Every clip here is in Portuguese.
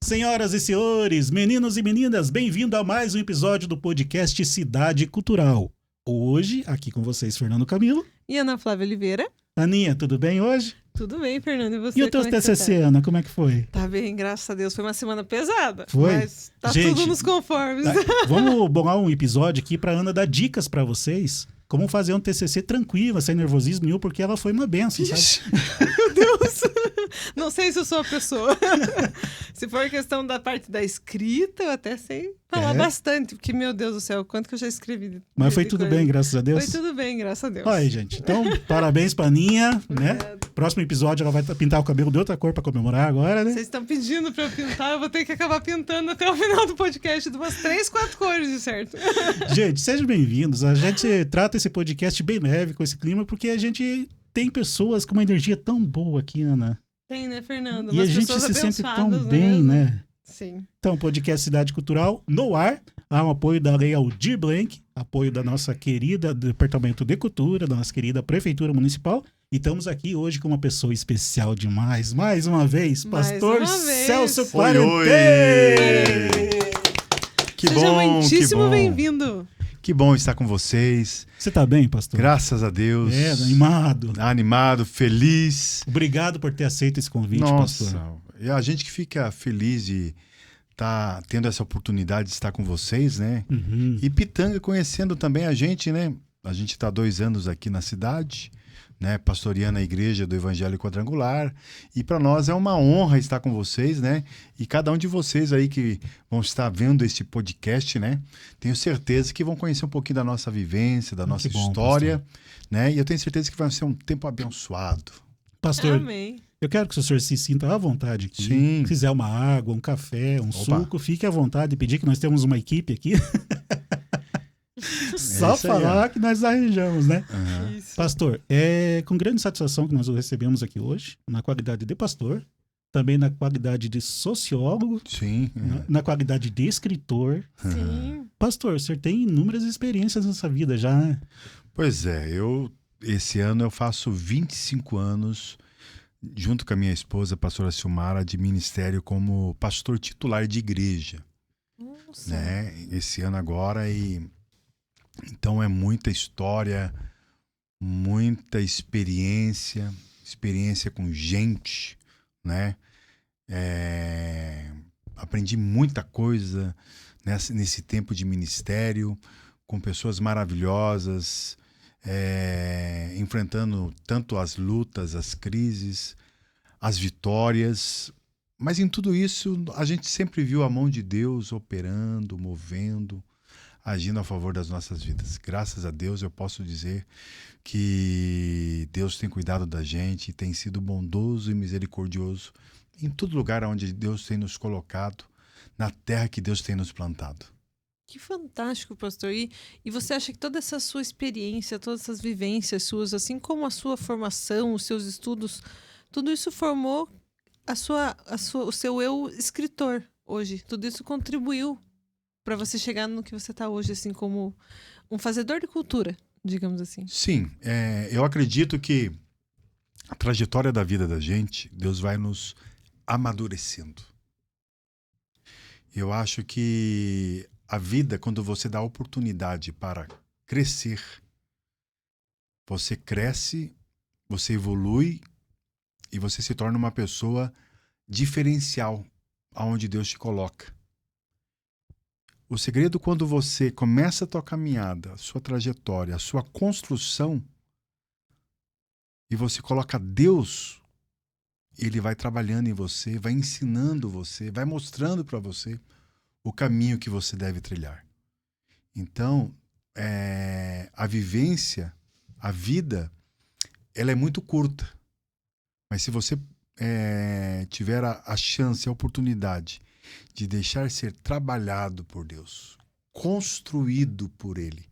Senhoras e senhores, meninos e meninas, bem-vindo a mais um episódio do podcast Cidade Cultural. Hoje, aqui com vocês, Fernando Camilo. E Ana Flávia Oliveira. Aninha, tudo bem hoje? Tudo bem, Fernando, e você? E o teu TCC, Ana, como é que foi? Tá bem, graças a Deus. Foi uma semana pesada, Foi? mas tá Gente, tudo nos conformes. Vamos bolar um episódio aqui pra Ana dar dicas pra vocês. Como fazer um TCC tranquilo, sem nervosismo nenhum, porque ela foi uma benção, sabe? Meu Deus! Não sei se eu sou a pessoa. Se for questão da parte da escrita, eu até sei falar bastante, porque, meu Deus do céu, quanto que eu já escrevi. Mas foi tudo bem, graças a Deus? Foi tudo bem, graças a Deus. Olha aí, gente. Então, parabéns pra Aninha, né? Próximo episódio ela vai pintar o cabelo de outra cor pra comemorar agora, né? Vocês estão pedindo pra eu pintar, eu vou ter que acabar pintando até o final do podcast de umas 3, 4 cores, de certo. Gente, sejam bem-vindos. A gente trata esse podcast bem leve com esse clima, porque a gente tem pessoas com uma energia tão boa aqui, Ana. Tem, né, Fernando? E a gente se sente tão bem, né? Sim. Então, podcast Cidade Cultural no ar. Há um apoio da Lei Aldir Blanc, apoio da nossa querida Departamento de Cultura, da nossa querida Prefeitura Municipal. E estamos aqui hoje com uma pessoa especial demais. Mais uma vez, Pastor Celso Quarentê! Que Seja muitíssimo bem-vindo. Que bom estar com vocês. Você tá bem, pastor? Graças a Deus. Animado. Animado, feliz. Obrigado por ter aceito esse convite, Nossa, pastor. E a gente que fica feliz de estar tendo essa oportunidade de estar com vocês, né? Uhum. E Pitanga conhecendo também a gente, né? A gente está 2 anos aqui na cidade, né? Pastoreando a igreja do Evangelho Quadrangular. E para nós é uma honra estar com vocês, né? E cada um de vocês aí que vão estar vendo este podcast, né? Tenho certeza que vão conhecer um pouquinho da nossa vivência, da nossa história, né? E eu tenho certeza que vai ser um tempo abençoado. Pastor, amém. Eu quero que o senhor se sinta à vontade aqui. Sim. Se quiser uma água, um café, um suco, fique à vontade e pedir que nós temos uma equipe aqui. Só falar que nós arranjamos, né? Uhum. Pastor, é com grande satisfação que nós o recebemos aqui hoje, na qualidade de pastor, também na qualidade de sociólogo, Sim. na qualidade de escritor. Sim. Pastor, o senhor tem inúmeras experiências nessa vida já, né? Pois é, esse ano eu faço 25 anos, junto com a minha esposa, a pastora Silmara, de ministério como pastor titular de igreja. Nossa. Né? Esse ano agora, então é muita história, muita experiência com gente, né? Aprendi muita coisa nesse tempo de ministério, com pessoas maravilhosas, enfrentando tanto as lutas, as crises, as vitórias. Mas em tudo isso, a gente sempre viu a mão de Deus operando, movendo, agindo a favor das nossas vidas. Graças a Deus eu posso dizer que Deus tem cuidado da gente, tem sido bondoso e misericordioso em todo lugar onde Deus tem nos colocado, na terra que Deus tem nos plantado. Que fantástico, pastor. E você acha que toda essa sua experiência, todas essas vivências suas, assim como a sua formação, os seus estudos, tudo isso formou o seu eu escritor hoje? Tudo isso contribuiu para você chegar no que você está hoje, assim, como um fazedor de cultura, digamos assim? Sim, eu acredito que a trajetória da vida da gente, Deus vai nos amadurecendo. Eu acho que a vida, quando você dá oportunidade para crescer, você cresce, você evolui e você se torna uma pessoa diferencial aonde Deus te coloca. O segredo, quando você começa a tua caminhada, a sua trajetória, a sua construção, e você coloca Deus, Ele vai trabalhando em você, vai ensinando você, vai mostrando para você o caminho que você deve trilhar. Então, a vivência, a vida, ela é muito curta. Mas se você tiver a chance, a oportunidade de deixar ser trabalhado por Deus, construído por Ele,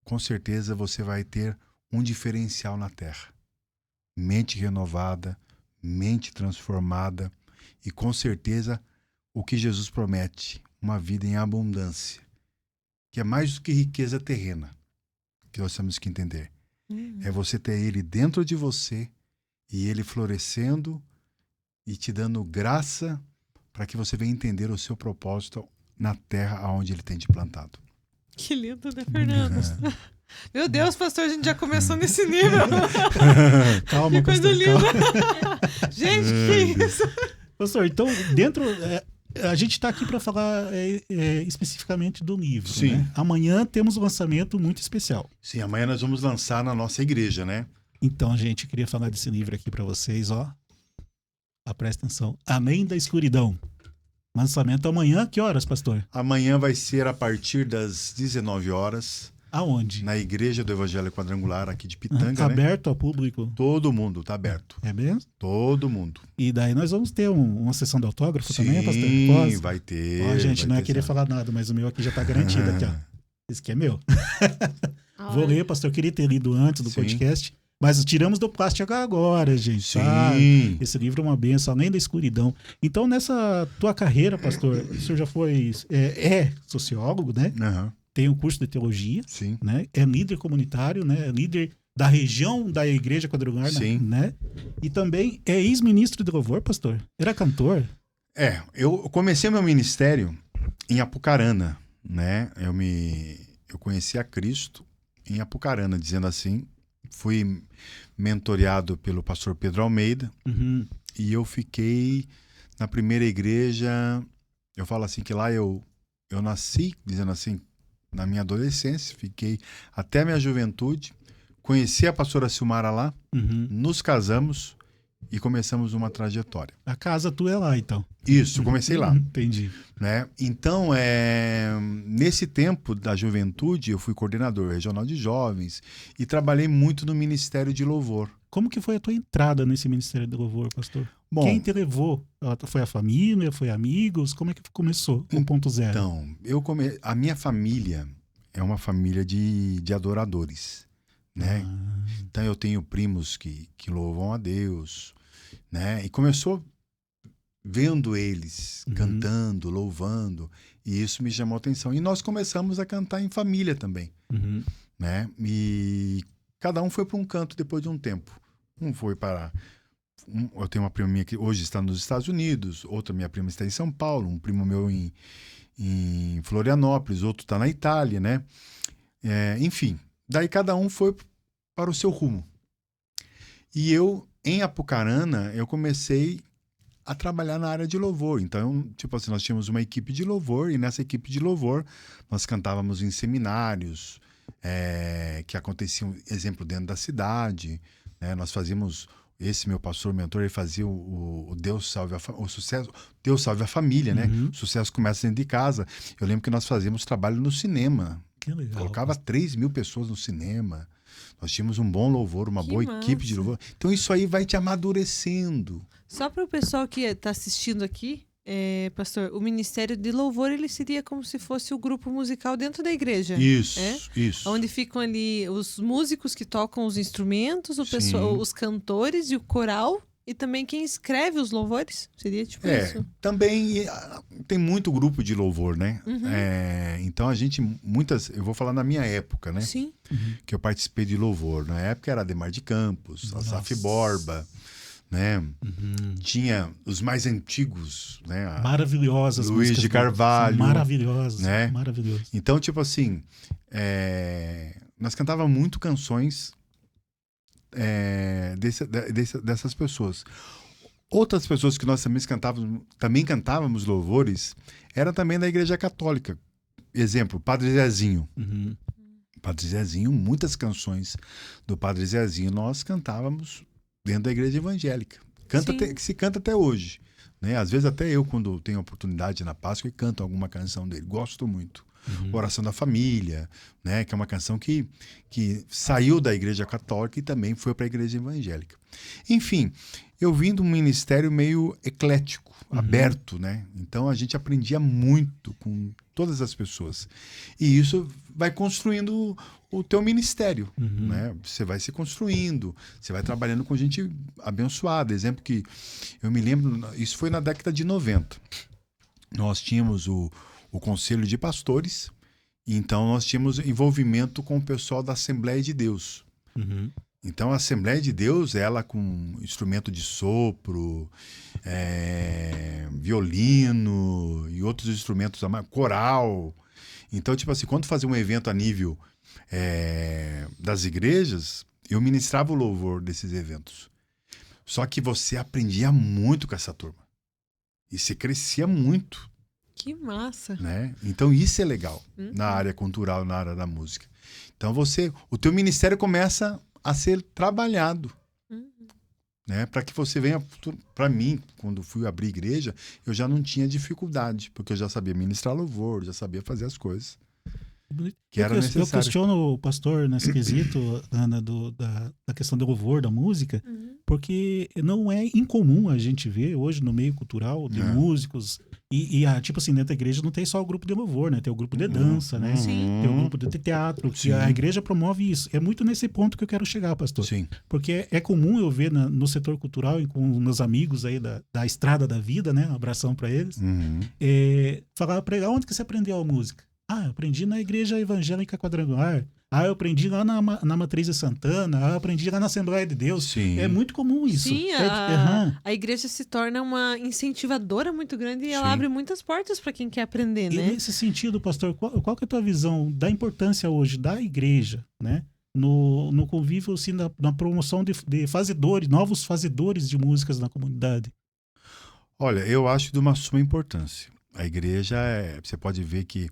com certeza você vai ter um diferencial na terra. Mente renovada, mente transformada e com certeza o que Jesus promete, uma vida em abundância, que é mais do que riqueza terrena, que nós temos que entender. É você ter Ele dentro de você e Ele florescendo e te dando graça para que você venha entender o seu propósito na terra aonde ele tem te plantado. Que lindo, né, Fernando? Meu Deus, pastor, a gente já começou nesse nível. Calma, Que coisa pastor, linda. Gente, que isso? Pastor, então, a gente está aqui para falar especificamente do livro. Sim. Né? Amanhã temos um lançamento muito especial. Sim, amanhã nós vamos lançar na nossa igreja, né? Então, gente, queria falar desse livro aqui para vocês, ó. Presta atenção. Além da Escuridão. Lançamento amanhã, que horas, pastor? Amanhã vai ser a partir das 19 horas, Aonde? na Igreja do Evangelho Quadrangular, aqui de Pitanga, né? Aberto ao público. Todo mundo, tá aberto. É mesmo? Todo mundo. E daí nós vamos ter uma sessão de autógrafo também, pastor? Sim, Pós? vai ter. Ó, gente, vai não é ter, querer sim. falar nada, mas o meu aqui já tá garantido aqui, ó. Esse aqui é meu. Vou ler, pastor. Eu queria ter lido antes do Sim. podcast, mas tiramos do plástico agora, gente. Sim. Tá? Esse livro é uma benção, além da escuridão. Então, nessa tua carreira, pastor, o senhor já foi sociólogo, né? Aham, Tem um curso de teologia, sim. né? É líder comunitário, né? É líder da região da Igreja Quadrangular, Sim. né? E também é ex-ministro de louvor, pastor. Era cantor. Eu comecei meu ministério em Apucarana, né? Eu conheci a Cristo em Apucarana, dizendo assim. Fui mentoreado pelo pastor Pedro Almeida Uhum. e eu fiquei na primeira igreja. Eu falo assim que lá eu nasci, dizendo assim, na minha adolescência, fiquei até a minha juventude, conheci a pastora Silmara lá, Uhum. nos casamos e começamos uma trajetória. A casa tua é lá, então. Isso, comecei lá. Entendi. Né? Então, nesse tempo da juventude, eu fui coordenador regional de jovens e trabalhei muito no Ministério de Louvor. Como que foi a tua entrada nesse Ministério do Louvor, pastor? Bom, Quem te levou? Foi a família? Foi amigos? Como é que começou? 1.0. então, a minha família é uma família de adoradores, né? Então, eu tenho primos que louvam a Deus, né? E começou vendo eles cantando, louvando, e isso me chamou a atenção. E nós começamos a cantar em família também, Uhum. né? E cada um foi para um canto depois de um tempo. Um foi para... eu tenho uma prima minha que hoje está nos Estados Unidos, outra minha prima está em São Paulo, um primo meu em Florianópolis, outro está na Itália, né? Enfim, daí cada um foi para o seu rumo. E eu, em Apucarana, eu comecei a trabalhar na área de louvor. Então, tipo assim, nós tínhamos uma equipe de louvor e nessa equipe de louvor nós cantávamos em seminários que aconteciam, exemplo, dentro da cidade, né? Nós fazíamos, esse meu pastor mentor, ele fazia o Deus Salve o sucesso, Deus Salve a Família, né? O sucesso começa dentro de casa. Eu lembro que nós fazíamos trabalho no cinema. Que legal. Colocava 3.000 pessoas no cinema. Nós tínhamos um bom louvor, uma Que boa massa. equipe de louvor. Então isso aí vai te amadurecendo. Só para o pessoal que está assistindo aqui, pastor, o Ministério de Louvor, ele seria como se fosse o grupo musical dentro da igreja. Isso, É? isso. Onde ficam ali os músicos que tocam os instrumentos, Sim. os cantores e o coral, e também quem escreve os louvores. Seria tipo isso. Também tem muito grupo de louvor, né? Uhum. Então a gente, eu vou falar na minha época, né? Sim. Que eu participei de louvor. Na época era Ademar de Campos, Asaf Nossa. Borba, né? Tinha os mais antigos, né? Maravilhosas Luiz músicas de dele. Carvalho. Maravilhosas, Né? maravilhosas. Então, tipo assim, nós cantávamos muito canções dessas pessoas. Outras pessoas que nós também cantávamos louvores, era também da Igreja Católica. Exemplo, Padre Zezinho. Uhum. Padre Zezinho, muitas canções do Padre Zezinho nós cantávamos dentro da igreja evangélica. Sim. Se canta até hoje, né? Às vezes até eu, quando tenho oportunidade na Páscoa, eu canto alguma canção dele. Gosto muito. Oração da Família, né? Que é uma canção que saiu da igreja católica e também foi para a igreja evangélica. Enfim, eu vim de um ministério meio eclético, aberto, né? Então a gente aprendia muito com todas as pessoas. E isso vai construindo o teu ministério, né? Você vai se construindo, você vai trabalhando com gente abençoada. Exemplo que eu me lembro, isso foi na década de 90. Nós tínhamos o Conselho de Pastores, então nós tínhamos envolvimento com o pessoal da Assembleia de Deus. Então, a Assembleia de Deus, ela com instrumento de sopro, violino e outros instrumentos, coral. Então, tipo assim, quando fazia um evento a nível das igrejas, eu ministrava o louvor desses eventos. Só que você aprendia muito com essa turma. E você crescia muito, Que massa. né? Então, isso é legal Uhum. na área cultural, na área da música. Então, o teu ministério começa a ser trabalhado, Uhum. né? Para que você venha... Para mim, quando fui abrir igreja, eu já não tinha dificuldade, porque eu já sabia ministrar louvor, já sabia fazer as coisas que era Eu necessário. questiono o pastor nesse quesito, Ana, da questão do louvor, da música, Uhum. porque não é incomum a gente ver hoje no meio cultural de músicos tipo assim, dentro da igreja não tem só o grupo de louvor, né? Tem o grupo de dança, né? Sim. Tem o grupo de teatro, que Sim. a igreja promove isso. É muito nesse ponto que eu quero chegar, pastor. Sim. Porque é comum eu ver no setor cultural e com meus amigos aí da estrada da vida, né? Um abração para eles. Uhum. Falar para ele, onde que você aprendeu a música? Ah, eu aprendi na igreja evangélica quadrangular. Ah, eu aprendi lá na Matriz de Santana. Ah, eu aprendi lá na Assembleia de Deus. Sim. É muito comum isso. Sim, Aham. a igreja se torna uma incentivadora muito grande e ela Sim. abre muitas portas para quem quer aprender, E né? nesse sentido, pastor, qual que é a tua visão da importância hoje da igreja, né? No convívio, assim, na promoção de fazedores, novos fazedores de músicas na comunidade? Olha, eu acho de uma suma importância. A igreja, você pode ver que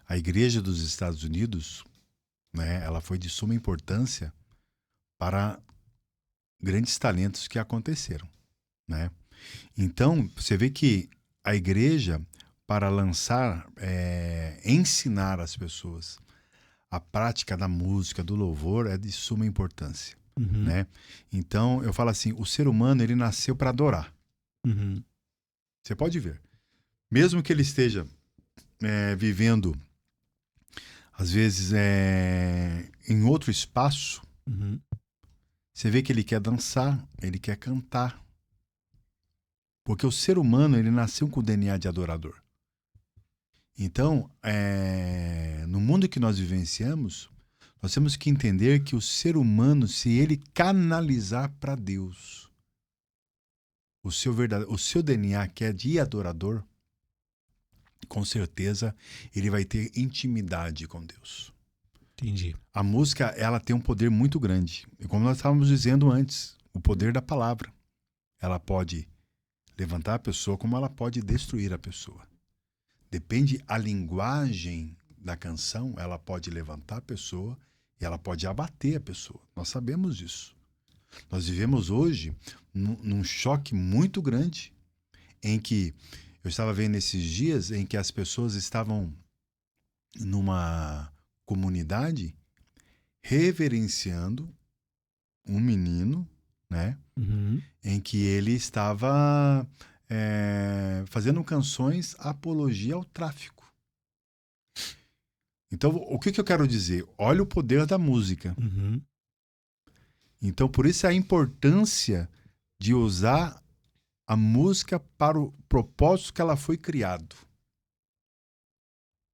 a igreja dos Estados Unidos, né, ela foi de suma importância para grandes talentos que aconteceram, né? Então, você vê que a igreja, para lançar, ensinar as pessoas a prática da música, do louvor, é de suma importância, Uhum. né? Então, eu falo assim, o ser humano, ele nasceu para adorar. Uhum. Você pode ver. Mesmo que ele esteja vivendo, às vezes, em outro espaço, Uhum. você vê que ele quer dançar, ele quer cantar. Porque o ser humano, ele nasceu com o DNA de adorador. Então, no mundo que nós vivenciamos, nós temos que entender que o ser humano, se ele canalizar para Deus o seu DNA, que é de adorador, com certeza ele vai ter intimidade com Deus. Entendi. A música, ela tem um poder muito grande. E como nós estávamos dizendo antes, o poder da palavra. Ela pode levantar a pessoa, como ela pode destruir a pessoa. Depende a linguagem da canção, ela pode levantar a pessoa e ela pode abater a pessoa. Nós sabemos disso. Nós vivemos hoje num choque muito grande, em que eu estava vendo esses dias em que as pessoas estavam numa comunidade reverenciando um menino, né? Uhum. Em que ele estava fazendo canções apologia ao tráfico. Então, o que eu quero dizer? Olha o poder da música. Uhum. Então, por isso a importância de usar a música para o propósito que ela foi criado.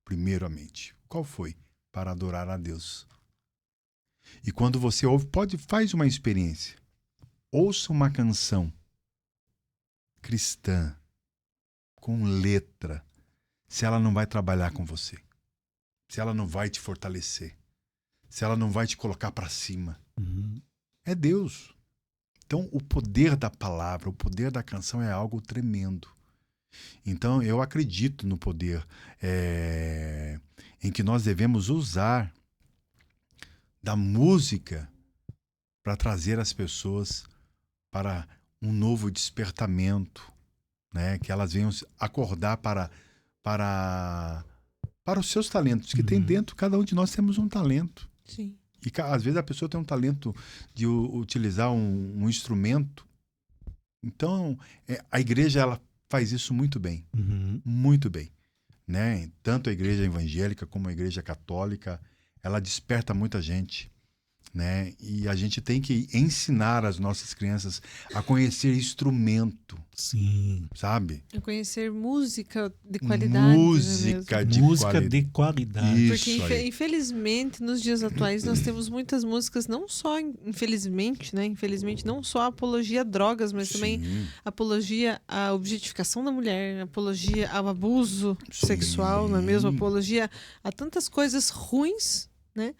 Primeiramente, qual foi? Para adorar a Deus. E quando você ouve, faz uma experiência. Ouça uma canção cristã, com letra, se ela não vai trabalhar com você, se ela não vai te fortalecer, se ela não vai te colocar para cima. Uhum. É Deus. Então, o poder da palavra, o poder da canção é algo tremendo. Então, eu acredito no poder em que nós devemos usar da música para trazer as pessoas para um novo despertamento, né? Que elas venham acordar para os seus talentos, que tem dentro, cada um de nós temos um talento. Sim. E às vezes a pessoa tem um talento de utilizar um instrumento. Então, a igreja, ela faz isso muito bem. Uhum. Muito bem. Né? Tanto a igreja evangélica como a igreja católica, ela desperta muita gente. né? E a gente tem que ensinar as nossas crianças a conhecer instrumento, Sim. sabe? É conhecer música de qualidade. Música de Música qualidade. de qualidade. Isso Porque, aí. infelizmente, nos dias atuais, nós temos muitas músicas, não só, infelizmente, né? Infelizmente, não só apologia a drogas, mas também Sim, apologia à objetificação da mulher, apologia ao abuso Sim. sexual, não é mesmo? Apologia a tantas coisas ruins, né?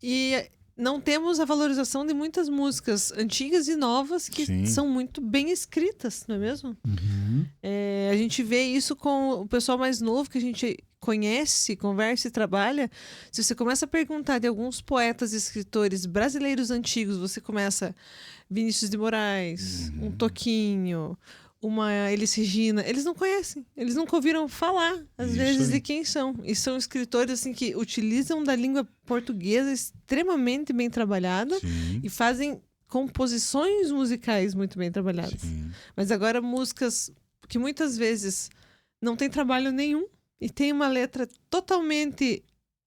E não temos a valorização de muitas músicas antigas e novas que Sim. são muito bem escritas, não é mesmo? Uhum. A gente vê isso com o pessoal mais novo que a gente conhece, conversa e trabalha. Se você começa a perguntar de alguns poetas e escritores brasileiros antigos, você começa Vinícius de Moraes, um Toquinho, uma Elis Regina, eles não conhecem, eles nunca ouviram falar, às Isso vezes, aí. de quem são. E são escritores assim, que utilizam da língua portuguesa extremamente bem trabalhada sim, e fazem composições musicais muito bem trabalhadas. sim. Mas agora músicas que muitas vezes não tem trabalho nenhum e tem uma letra totalmente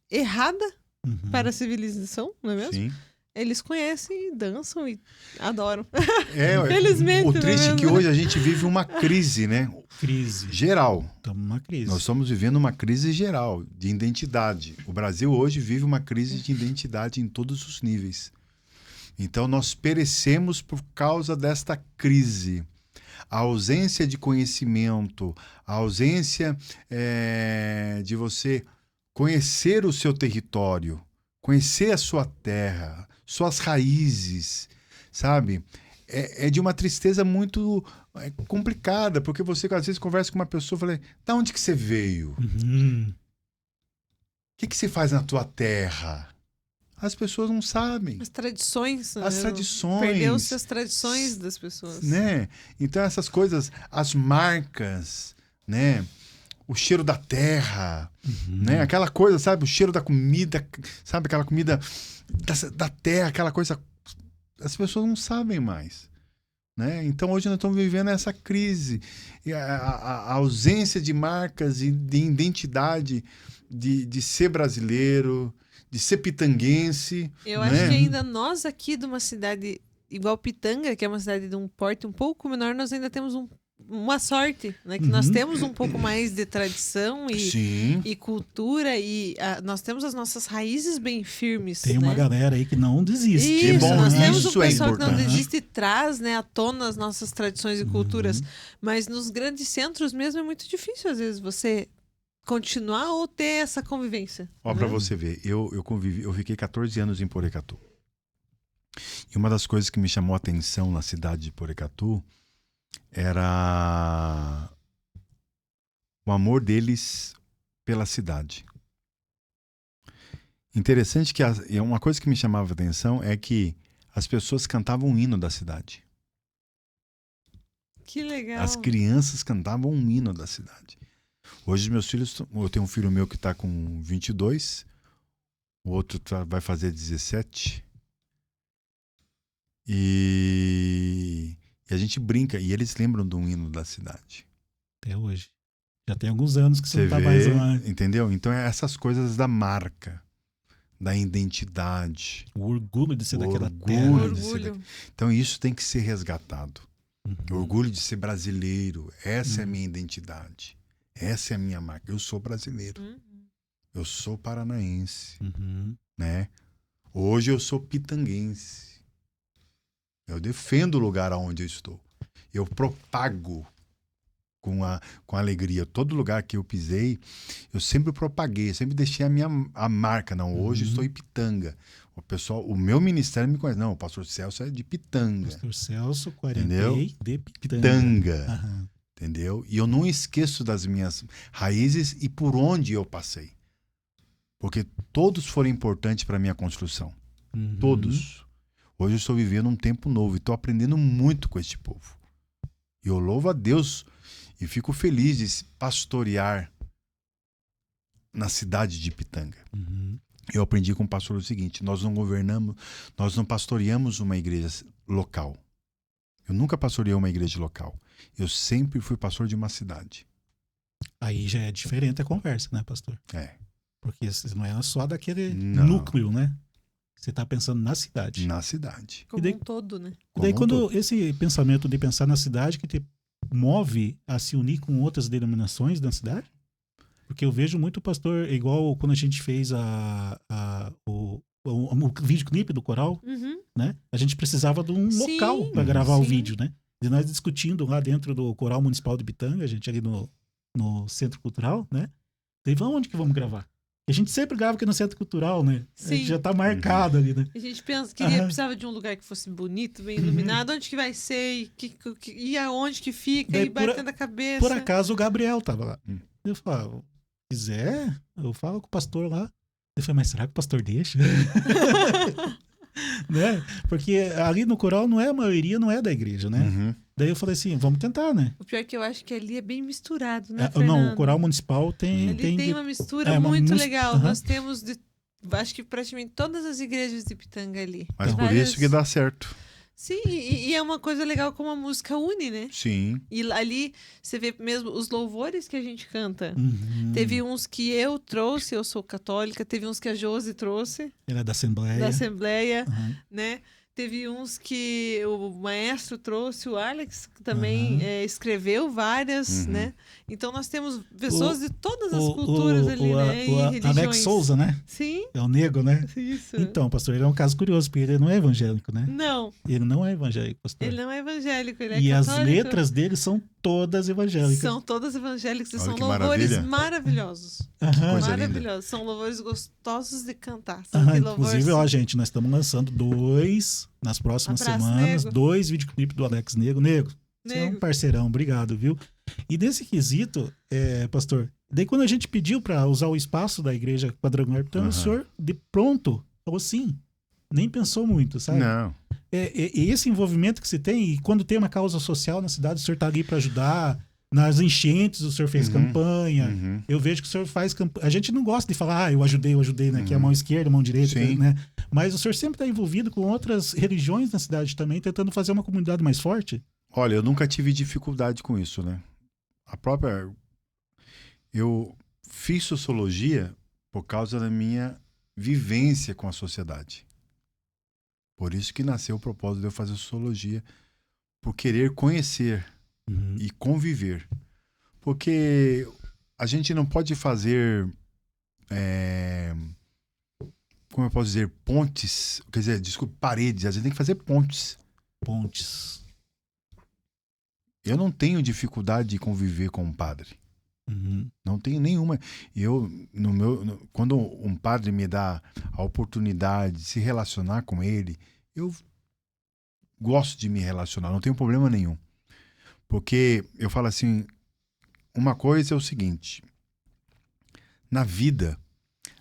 errada Uhum. para a civilização, não é mesmo? Sim. Eles conhecem e dançam e adoram. O Infelizmente, não é triste é que mesmo? hoje a gente vive uma crise, né? Crise. Geral. Estamos numa crise. Nós estamos vivendo uma crise geral de identidade. O Brasil hoje vive uma crise de identidade em todos os níveis. Então nós perecemos por causa desta crise. A ausência de conhecimento, a ausência de você conhecer o seu território, conhecer a sua terra, suas raízes, sabe? É de uma tristeza muito complicada, porque você às vezes conversa com uma pessoa e fala, da onde que você veio? Uhum. O que você faz na tua terra? As pessoas não sabem. As tradições. não é As mesmo? tradições. Perdeu-se as tradições das pessoas. Né? Então essas coisas, as marcas, né? O cheiro da terra, né? Aquela coisa, sabe? O cheiro da comida, sabe? Aquela comida da terra, aquela coisa. As pessoas não sabem mais, né? Então hoje nós estamos vivendo essa crise, e a ausência de marcas e de identidade de ser brasileiro, de ser pitanguense. Eu né? acho que ainda nós aqui de uma cidade igual Pitanga, que é uma cidade de um porte um pouco menor, nós ainda temos uma sorte, né? Que nós temos um pouco mais de tradição Sim. e cultura e nós temos as nossas raízes bem firmes. Tem né? uma galera aí que não desiste. Que Isso, bom, nós temos isso um é pessoal que não importante. desiste e traz, né, à tona as nossas tradições e culturas. Mas nos grandes centros mesmo é muito difícil, às vezes, você continuar ou ter essa convivência. Ó, né? pra você ver, eu fiquei 14 anos em Porecatu. E uma das coisas que me chamou a atenção na cidade de Porecatu era o amor deles pela cidade. Interessante que uma coisa que me chamava a atenção é que as pessoas cantavam o hino da cidade. Que legal. As crianças cantavam um hino da cidade. Hoje meus filhos, eu tenho um filho meu que está com 22, o outro vai fazer 17. E a gente brinca, e eles lembram do hino da cidade. Até hoje. Já tem alguns anos que você Você não tá mais vê, lá. entendeu? Então é essas coisas da marca, da identidade. O orgulho de ser O daquela orgulho. terra. Orgulho. Então isso tem que ser resgatado. O Uhum. orgulho de ser brasileiro, essa é a minha identidade. Essa é a minha marca. Eu sou brasileiro. Uhum. Eu sou paranaense, Uhum. né? Hoje eu sou pitanguense. Eu defendo o lugar onde eu estou. Eu propago com alegria. Todo lugar que eu pisei, eu sempre propaguei, sempre deixei a marca. Não, hoje eu estou em Pitanga. O pessoal, o meu ministério me conhece. Não, o pastor Celso é de Pitanga. Pastor Celso, Entendeu? 40 de Pitanga. Pitanga. Aham. Entendeu? E eu não esqueço das minhas raízes e por onde eu passei. Porque todos foram importantes para a minha construção. Uhum. Todos. Hoje eu estou vivendo um tempo novo e estou aprendendo muito com este povo. E eu louvo a Deus e fico feliz de pastorear na cidade de Pitanga. Uhum. Eu aprendi com o pastor o seguinte: nós não governamos, nós não pastoreamos uma igreja local. Eu nunca pastoreei uma igreja local. Eu sempre fui pastor de uma cidade. Aí já é diferente a conversa, né, pastor? É. Porque não é só daquele Não. núcleo, né? Você está pensando na cidade. Na cidade. Como daí- um todo, né? E daí, Como um quando todo. esse pensamento de pensar na cidade que te move a se unir com outras denominações da cidade? Porque eu vejo muito pastor, igual quando a gente fez o videoclipe do coral, Uhum. né? A gente precisava de um Sim, local para gravar o sim. vídeo, né? E nós discutindo lá dentro do Coral Municipal de Pitanga, a gente ali no Centro Cultural, né? Daí, vamos onde que vamos gravar? E a gente sempre grava aqui no Centro Cultural, né? A gente Sim. já tá marcado ali, né? A gente pensa, Aham. precisava de um lugar que fosse bonito, bem iluminado. Onde que vai ser? E aonde que fica? Daí, E batendo a cabeça. Por acaso o Gabriel tava lá. Hum. Eu falava, se quiser, eu falo com o pastor lá. Eu falei, mas será que o pastor deixa? Né? Porque ali no coral a maioria não é da igreja, né? Uhum. Daí eu falei assim, vamos tentar, né? O pior é que eu acho que ali é bem misturado, né, Não, Fernando? o coral municipal tem... Ali tem uma mistura é, uma muito mus- legal. Aham. Nós temos, acho que praticamente todas as igrejas de Pitanga ali. Mas por Várias- isso que dá certo. Sim, e é uma coisa legal como a música une, né? Sim. E ali você vê mesmo os louvores que a gente canta. Uhum. Teve uns que eu trouxe, eu sou católica, teve uns que a Josi trouxe Ele é da Assembleia. da Assembleia, Uhum. né? Teve uns que o maestro trouxe, o Alex que também Uhum. escreveu várias, Uhum. né? Então nós temos pessoas de todas as culturas ali, né? E Alex religiões. Souza, né? Sim, É o nego, né? isso. Então, pastor, ele é um caso curioso, porque ele não é evangélico, né? Não, Ele não é evangélico, pastor. ele não é evangélico, ele é E as católico. letras dele são todas evangélicas. São todas evangélicas e Olha são que louvores maravilha. maravilhosos. Aham. coisa Maravilhosos. São louvores gostosos de cantar. Sabe? Aham, Louvores... inclusive, ó, gente, nós estamos lançando nas próximas Abraço, semanas, Nego. 2 videoclipes do Alex Nego. Nego, você é um Nego. parceirão, obrigado, viu? E nesse quesito, pastor, daí quando a gente pediu para usar o espaço da igreja quadrangular, então Aham. o senhor, de pronto, falou sim. Nem pensou muito, sabe? Não. E esse envolvimento que você tem, e quando tem uma causa social na cidade, o senhor tá ali para ajudar. Nas enchentes, o senhor fez Uhum. campanha. Uhum. Eu vejo que o senhor faz campanha. A gente não gosta de falar, eu ajudei, né? Que é a Uhum. mão esquerda, a mão direita, Sim. né? Mas o senhor sempre está envolvido com outras religiões na cidade também, tentando fazer uma comunidade mais forte. Olha, eu nunca tive dificuldade com isso, né? Eu fiz sociologia por causa da minha vivência com a sociedade. Por isso que nasceu o propósito de eu fazer sociologia, por querer conhecer e conviver. Porque a gente não pode fazer, como eu posso dizer, pontes, quer dizer, desculpe, paredes, a gente tem que fazer pontes. Pontes. Eu não tenho dificuldade de conviver com um padre. Uhum. Não tenho nenhuma. Quando um padre me dá a oportunidade de se relacionar com ele, eu gosto de me relacionar, não tenho problema nenhum. Porque eu falo assim, uma coisa é o seguinte, na vida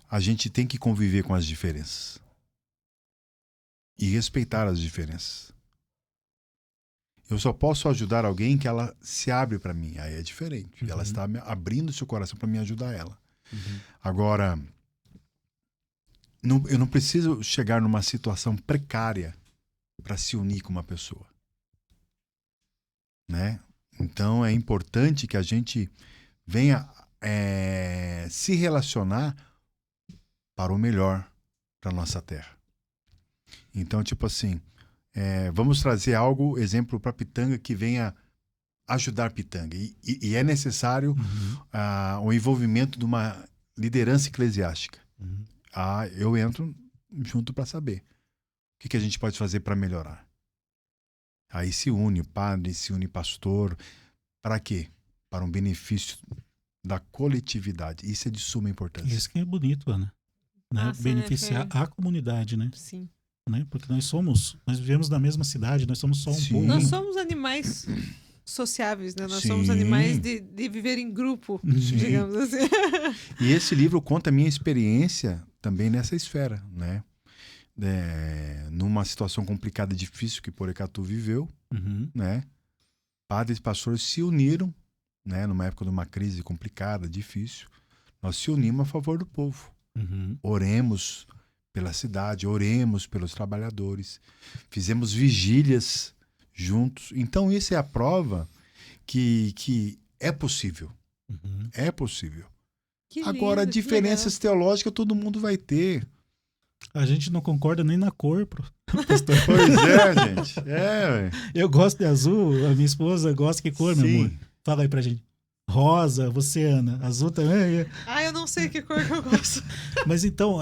a gente tem que conviver com as diferenças e respeitar as diferenças. Eu só posso ajudar alguém que ela se abre para mim, aí é diferente. Uhum. Ela está abrindo seu coração para me ajudar ela. Uhum. Agora, eu não preciso chegar numa situação precária para se unir com uma pessoa, né? Então é importante que a gente venha se relacionar para o melhor para nossa terra. Então, tipo assim, vamos trazer algo, exemplo para Pitanga que venha ajudar Pitanga. E é necessário o envolvimento de uma liderança eclesiástica. Uhum. Eu entro junto para saber o que a gente pode fazer para melhorar. Aí se une padre, se une pastor. Para quê? Para um benefício da coletividade. Isso é de suma importância. Isso que é bonito, Ana. Né? Nossa, Beneficiar né, a comunidade, né? Sim. Né? Porque nós vivemos na mesma cidade, nós somos só um Sim. povo. Nós somos animais sociáveis, né? Nós Sim. somos animais de viver em grupo, Sim. digamos assim. E esse livro conta a minha experiência também nessa esfera, né? Numa situação complicada e difícil que Porecatu viveu, Uhum. né? Padres e pastores se uniram, né? Numa época de uma crise complicada, difícil. Nós se unimos a favor do povo. Uhum. Oremos pela cidade, oremos pelos trabalhadores. Fizemos vigílias juntos. Então isso é a prova que é possível. Uhum. É possível. Que Agora, lindo, que diferenças teológicas todo mundo vai ter. A gente não concorda nem na cor, pastor. Pois é, gente. Ué. Eu gosto de azul, a minha esposa gosta que cor, meu Sim. amor? Fala aí pra gente. Rosa, você, Ana. Azul também. Ah, eu não sei que cor que eu gosto. Mas então,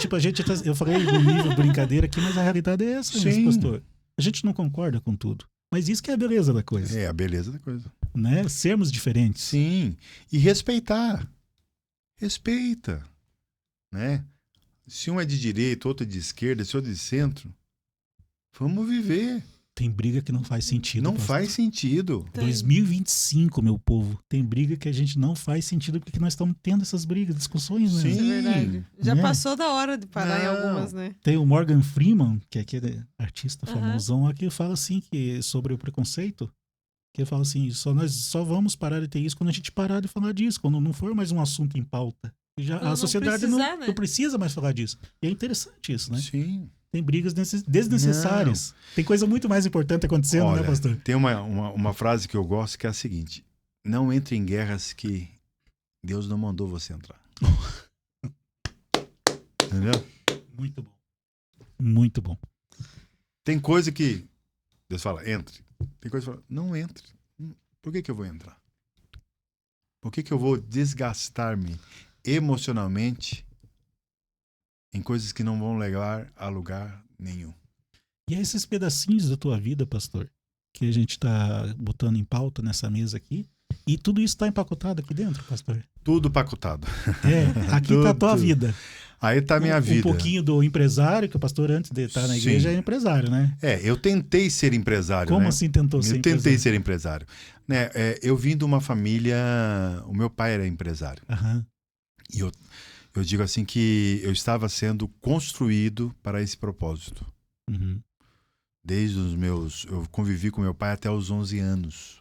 tipo, eu falei no nível brincadeira aqui, mas a realidade é essa, Sim. pastor. A gente não concorda com tudo. Mas isso que é a beleza da coisa, É a beleza da coisa. né? Sermos diferentes. Sim. E respeitar. Respeita. Né? Se um é de direita, outro é de esquerda, se outro é de centro, vamos viver. Tem briga que não faz sentido. Não pastor. faz sentido. 2025, meu povo. Tem briga que a gente não faz sentido porque nós estamos tendo essas brigas, discussões, né? Sim. Isso é verdade. Já Né? passou da hora de parar em Não. algumas, né? Tem o Morgan Freeman, que é aquele artista Aham. famosão lá, que fala assim, que sobre o preconceito, que ele fala assim, nós só vamos parar de ter isso quando a gente parar de falar disso, quando não for mais um assunto em pauta. E já, Quando a não sociedade precisar, né? não precisa mais falar disso. E é interessante isso, né? Sim. Tem brigas desnecessárias. Tem coisa muito mais importante acontecendo, né, Olha, pastor? tem uma frase que eu gosto que é a seguinte: não entre em guerras que Deus não mandou você entrar. Entendeu? Muito bom. Muito bom. Tem coisa que Deus fala, entre. Tem coisa que fala, não entre. Por que eu vou entrar? Por que eu vou desgastar-me emocionalmente em coisas que não vão levar a lugar nenhum? E é esses pedacinhos da tua vida, pastor, que a gente tá botando em pauta nessa mesa aqui, e tudo isso tá empacotado aqui dentro, pastor. Tudo pacotado. Aqui tá a tua Tudo. vida. Aí tá a minha vida. Um pouquinho do empresário, que o pastor antes de estar na igreja Sim. é empresário, né? Eu tentei ser empresário, Como né? assim tentou ser Eu tentei empresário? ser empresário. Né? Eu vim de uma família... O meu pai era empresário. Aham. E eu digo assim que eu estava sendo construído para esse propósito. Uhum. Desde os meus... Eu convivi com meu pai até os 11 anos.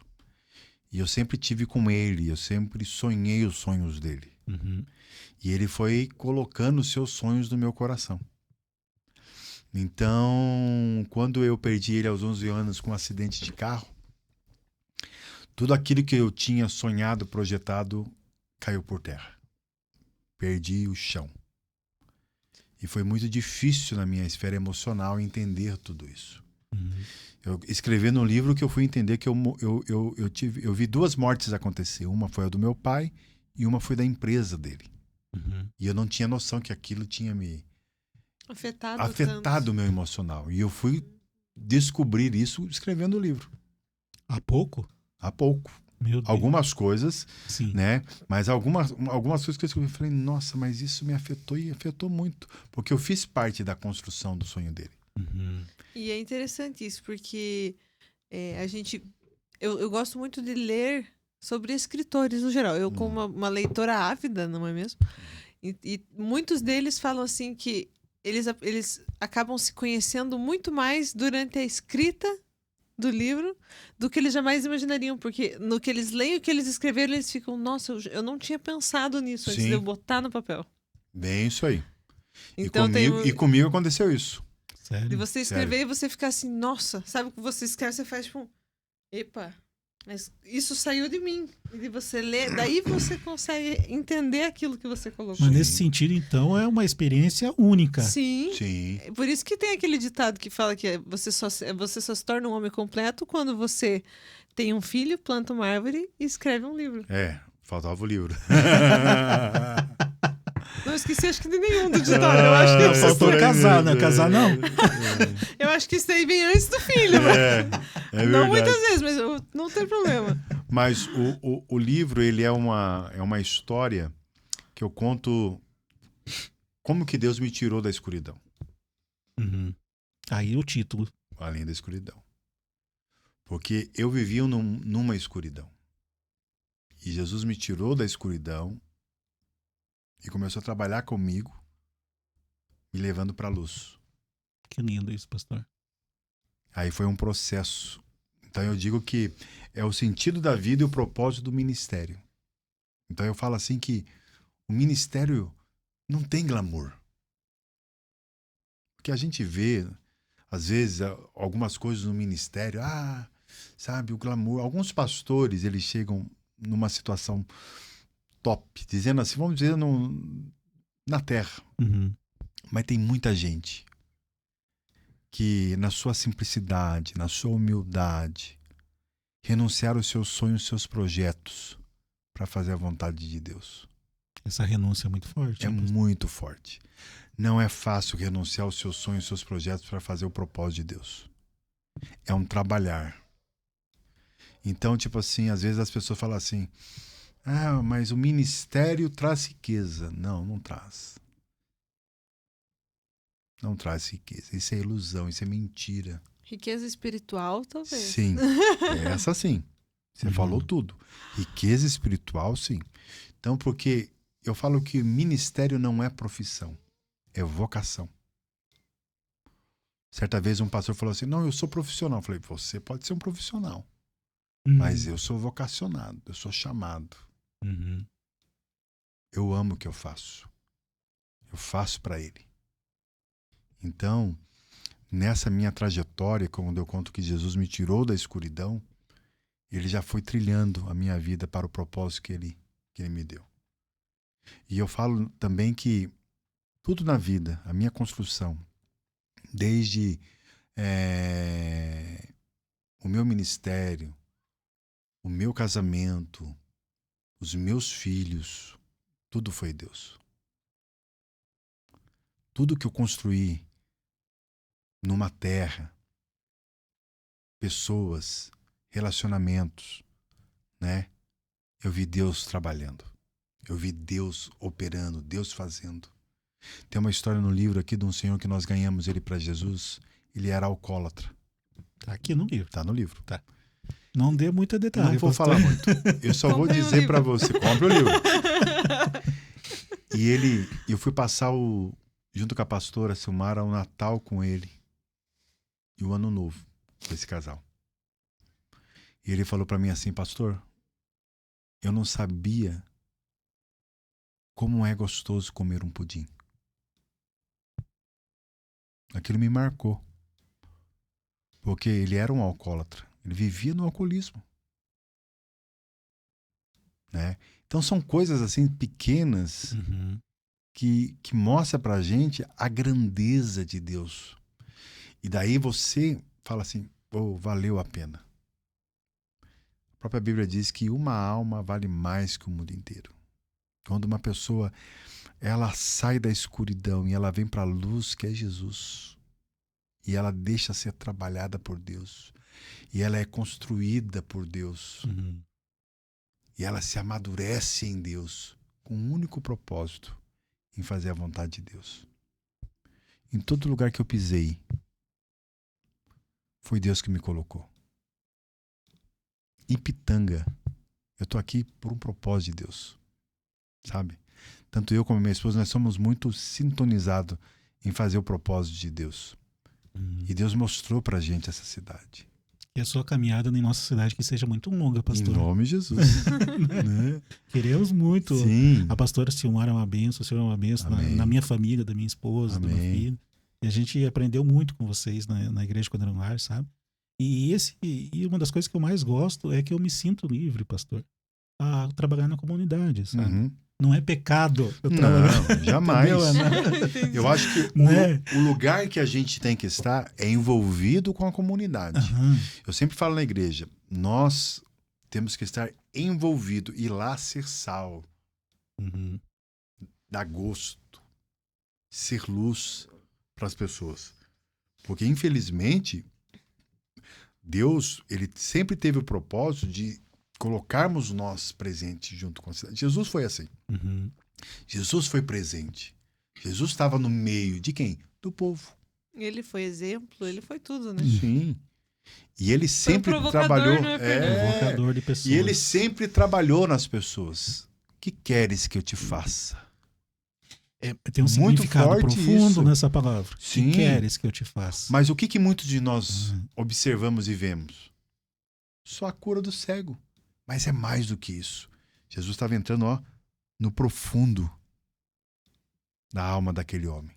E eu sempre tive com ele. Eu sempre sonhei os sonhos dele. Uhum. E ele foi colocando os seus sonhos no meu coração. Então, quando eu perdi ele aos 11 anos com um acidente de carro, tudo aquilo que eu tinha sonhado, projetado, caiu por terra. Perdi o chão. E foi muito difícil na minha esfera emocional entender tudo isso. Uhum. Eu escrevi no livro que eu fui entender que eu vi duas mortes acontecer. Uma foi a do meu pai e uma foi da empresa dele. Uhum. E eu não tinha noção que aquilo tinha me Afetado afetado o meu emocional. E eu fui descobrir isso escrevendo o livro. Há pouco? Há pouco. Meu Deus. Algumas coisas, Sim. né? Mas algumas coisas que eu escrevi, eu falei, nossa, mas isso me afetou e afetou muito. Porque eu fiz parte da construção do sonho dele. Uhum. E é interessante isso, porque a gente... Eu gosto muito de ler sobre escritores no geral. Eu, como uma leitora ávida, não é mesmo? E muitos deles falam assim que eles acabam se conhecendo muito mais durante a escrita do livro do que eles jamais imaginariam, porque no que eles leem o que eles escreveram, eles ficam, nossa, eu não tinha pensado nisso antes Sim. de eu botar no papel. Bem isso aí. Então e comigo aconteceu isso. Sério? de você escrever e você ficar assim, nossa, sabe o que você escreve, você faz tipo, epa, mas isso saiu de mim. E de você ler, daí você consegue entender aquilo que você colocou. Mas nesse sentido, então, é uma experiência única. Sim. Sim. Por isso que tem aquele ditado que fala que você só se torna um homem completo quando você tem um filho, planta uma árvore e escreve um livro. Faltava o livro. Não esqueci, acho que de nenhum do ditado. Eu acho que faltou casar, né? Casar não. eu acho que isso aí vem antes do filho. É Não verdade. muitas vezes, mas não tem problema. Mas o livro, ele é uma história que eu conto como que Deus me tirou da escuridão. Uhum. Aí o título. Além da escuridão. Porque eu vivia numa escuridão. E Jesus me tirou da escuridão e começou a trabalhar comigo, me levando para a luz. Que lindo isso, pastor. Aí foi um processo. Então eu digo que é o sentido da vida e o propósito do ministério. Então eu falo assim que o ministério não tem glamour. Porque a gente vê, às vezes, algumas coisas no ministério, sabe, o glamour. Alguns pastores, eles chegam numa situação top, dizendo assim, vamos dizer, na terra. Uhum. Mas tem muita gente que, na sua simplicidade, na sua humildade, renunciaram aos seus sonhos, seus projetos para fazer a vontade de Deus. Essa renúncia é muito forte. É muito forte. Não é fácil renunciar aos seus sonhos, seus projetos para fazer o propósito de Deus. É um trabalhar. Então, tipo assim, às vezes as pessoas falam assim: ah, mas o ministério traz riqueza. Não, não traz. Não traz riqueza. Isso é ilusão, isso é mentira. Riqueza espiritual, talvez. Sim, essa sim. Você falou tudo. Riqueza espiritual, sim. Então, porque eu falo que ministério não é profissão, é vocação. Certa vez um pastor falou assim: não, eu sou profissional. Eu falei: você pode ser um profissional, mas eu sou vocacionado, eu sou chamado. Eu amo o que eu faço. Eu faço para Ele. Então, nessa minha trajetória, quando eu conto que Jesus me tirou da escuridão, Ele já foi trilhando a minha vida para o propósito que Ele me deu. E eu falo também que tudo na vida, a minha construção, desde o meu ministério, o meu casamento, os meus filhos, tudo foi Deus. Tudo que eu construí numa terra, pessoas, relacionamentos, né? Eu vi Deus trabalhando. Eu vi Deus operando, Deus fazendo. Tem uma história no livro aqui de um senhor que nós ganhamos ele para Jesus. Ele era alcoólatra. Tá aqui no livro. Tá no livro. Tá. Não dê muita detalhe. Não vou falar muito. Eu só vou dizer para você, compre o livro. E eu fui passar junto com a pastora Silmara, o Natal com ele e o Ano Novo com esse casal. E ele falou para mim assim: pastor, eu não sabia como é gostoso comer um pudim. Aquilo me marcou. Porque ele era um alcoólatra. Ele vivia no alcoolismo. Né? Então são coisas assim pequenas que mostram pra gente a grandeza de Deus. E daí você fala assim: oh, valeu a pena. A própria Bíblia diz que uma alma vale mais que o mundo inteiro. Quando uma pessoa ela sai da escuridão e ela vem para a luz, que é Jesus, e ela deixa ser trabalhada por Deus, e ela é construída por Deus, e ela se amadurece em Deus com um único propósito, em fazer a vontade de Deus. Em todo lugar que eu pisei, foi Deus que me colocou. Em Pitanga, eu tô aqui por um propósito de Deus, sabe? Tanto eu como minha esposa, nós somos muito sintonizados em fazer o propósito de Deus. E Deus mostrou pra gente essa cidade. Que a sua caminhada em nossa cidade que seja muito longa, pastor. Em nome de Jesus. Né? Queremos muito. Sim. A pastora Silmara é uma bênção, o senhor é uma bênção na minha família, da minha esposa, do meu filho. E a gente aprendeu muito com vocês na Igreja Quadrangular, sabe? E uma das coisas que eu mais gosto é que eu me sinto livre, pastor, a trabalhar na comunidade, sabe? Não é pecado eu trabalhar. Não, jamais. Eu acho que o lugar que a gente tem que estar é envolvido com a comunidade. Eu sempre falo na igreja, nós temos que estar envolvido e lá ser sal. Dar gosto. Ser luz para as pessoas. Porque, infelizmente, Deus, ele sempre teve o propósito de colocarmos nós presentes junto com a cidade. Jesus foi assim. Jesus foi presente. Jesus estava no meio de quem? Do povo. Ele foi exemplo, ele foi tudo, né? Sim. E ele sempre trabalhou. Provocador de pessoas. E ele sempre trabalhou nas pessoas. O que queres que eu te faça? Tem um significado muito forte profundo isso. nessa palavra. Sim. O que queres que eu te faça? Mas o que muitos de nós observamos e vemos? Só a cura do cego. Mas é mais do que isso. Jesus estava entrando, no profundo da alma daquele homem.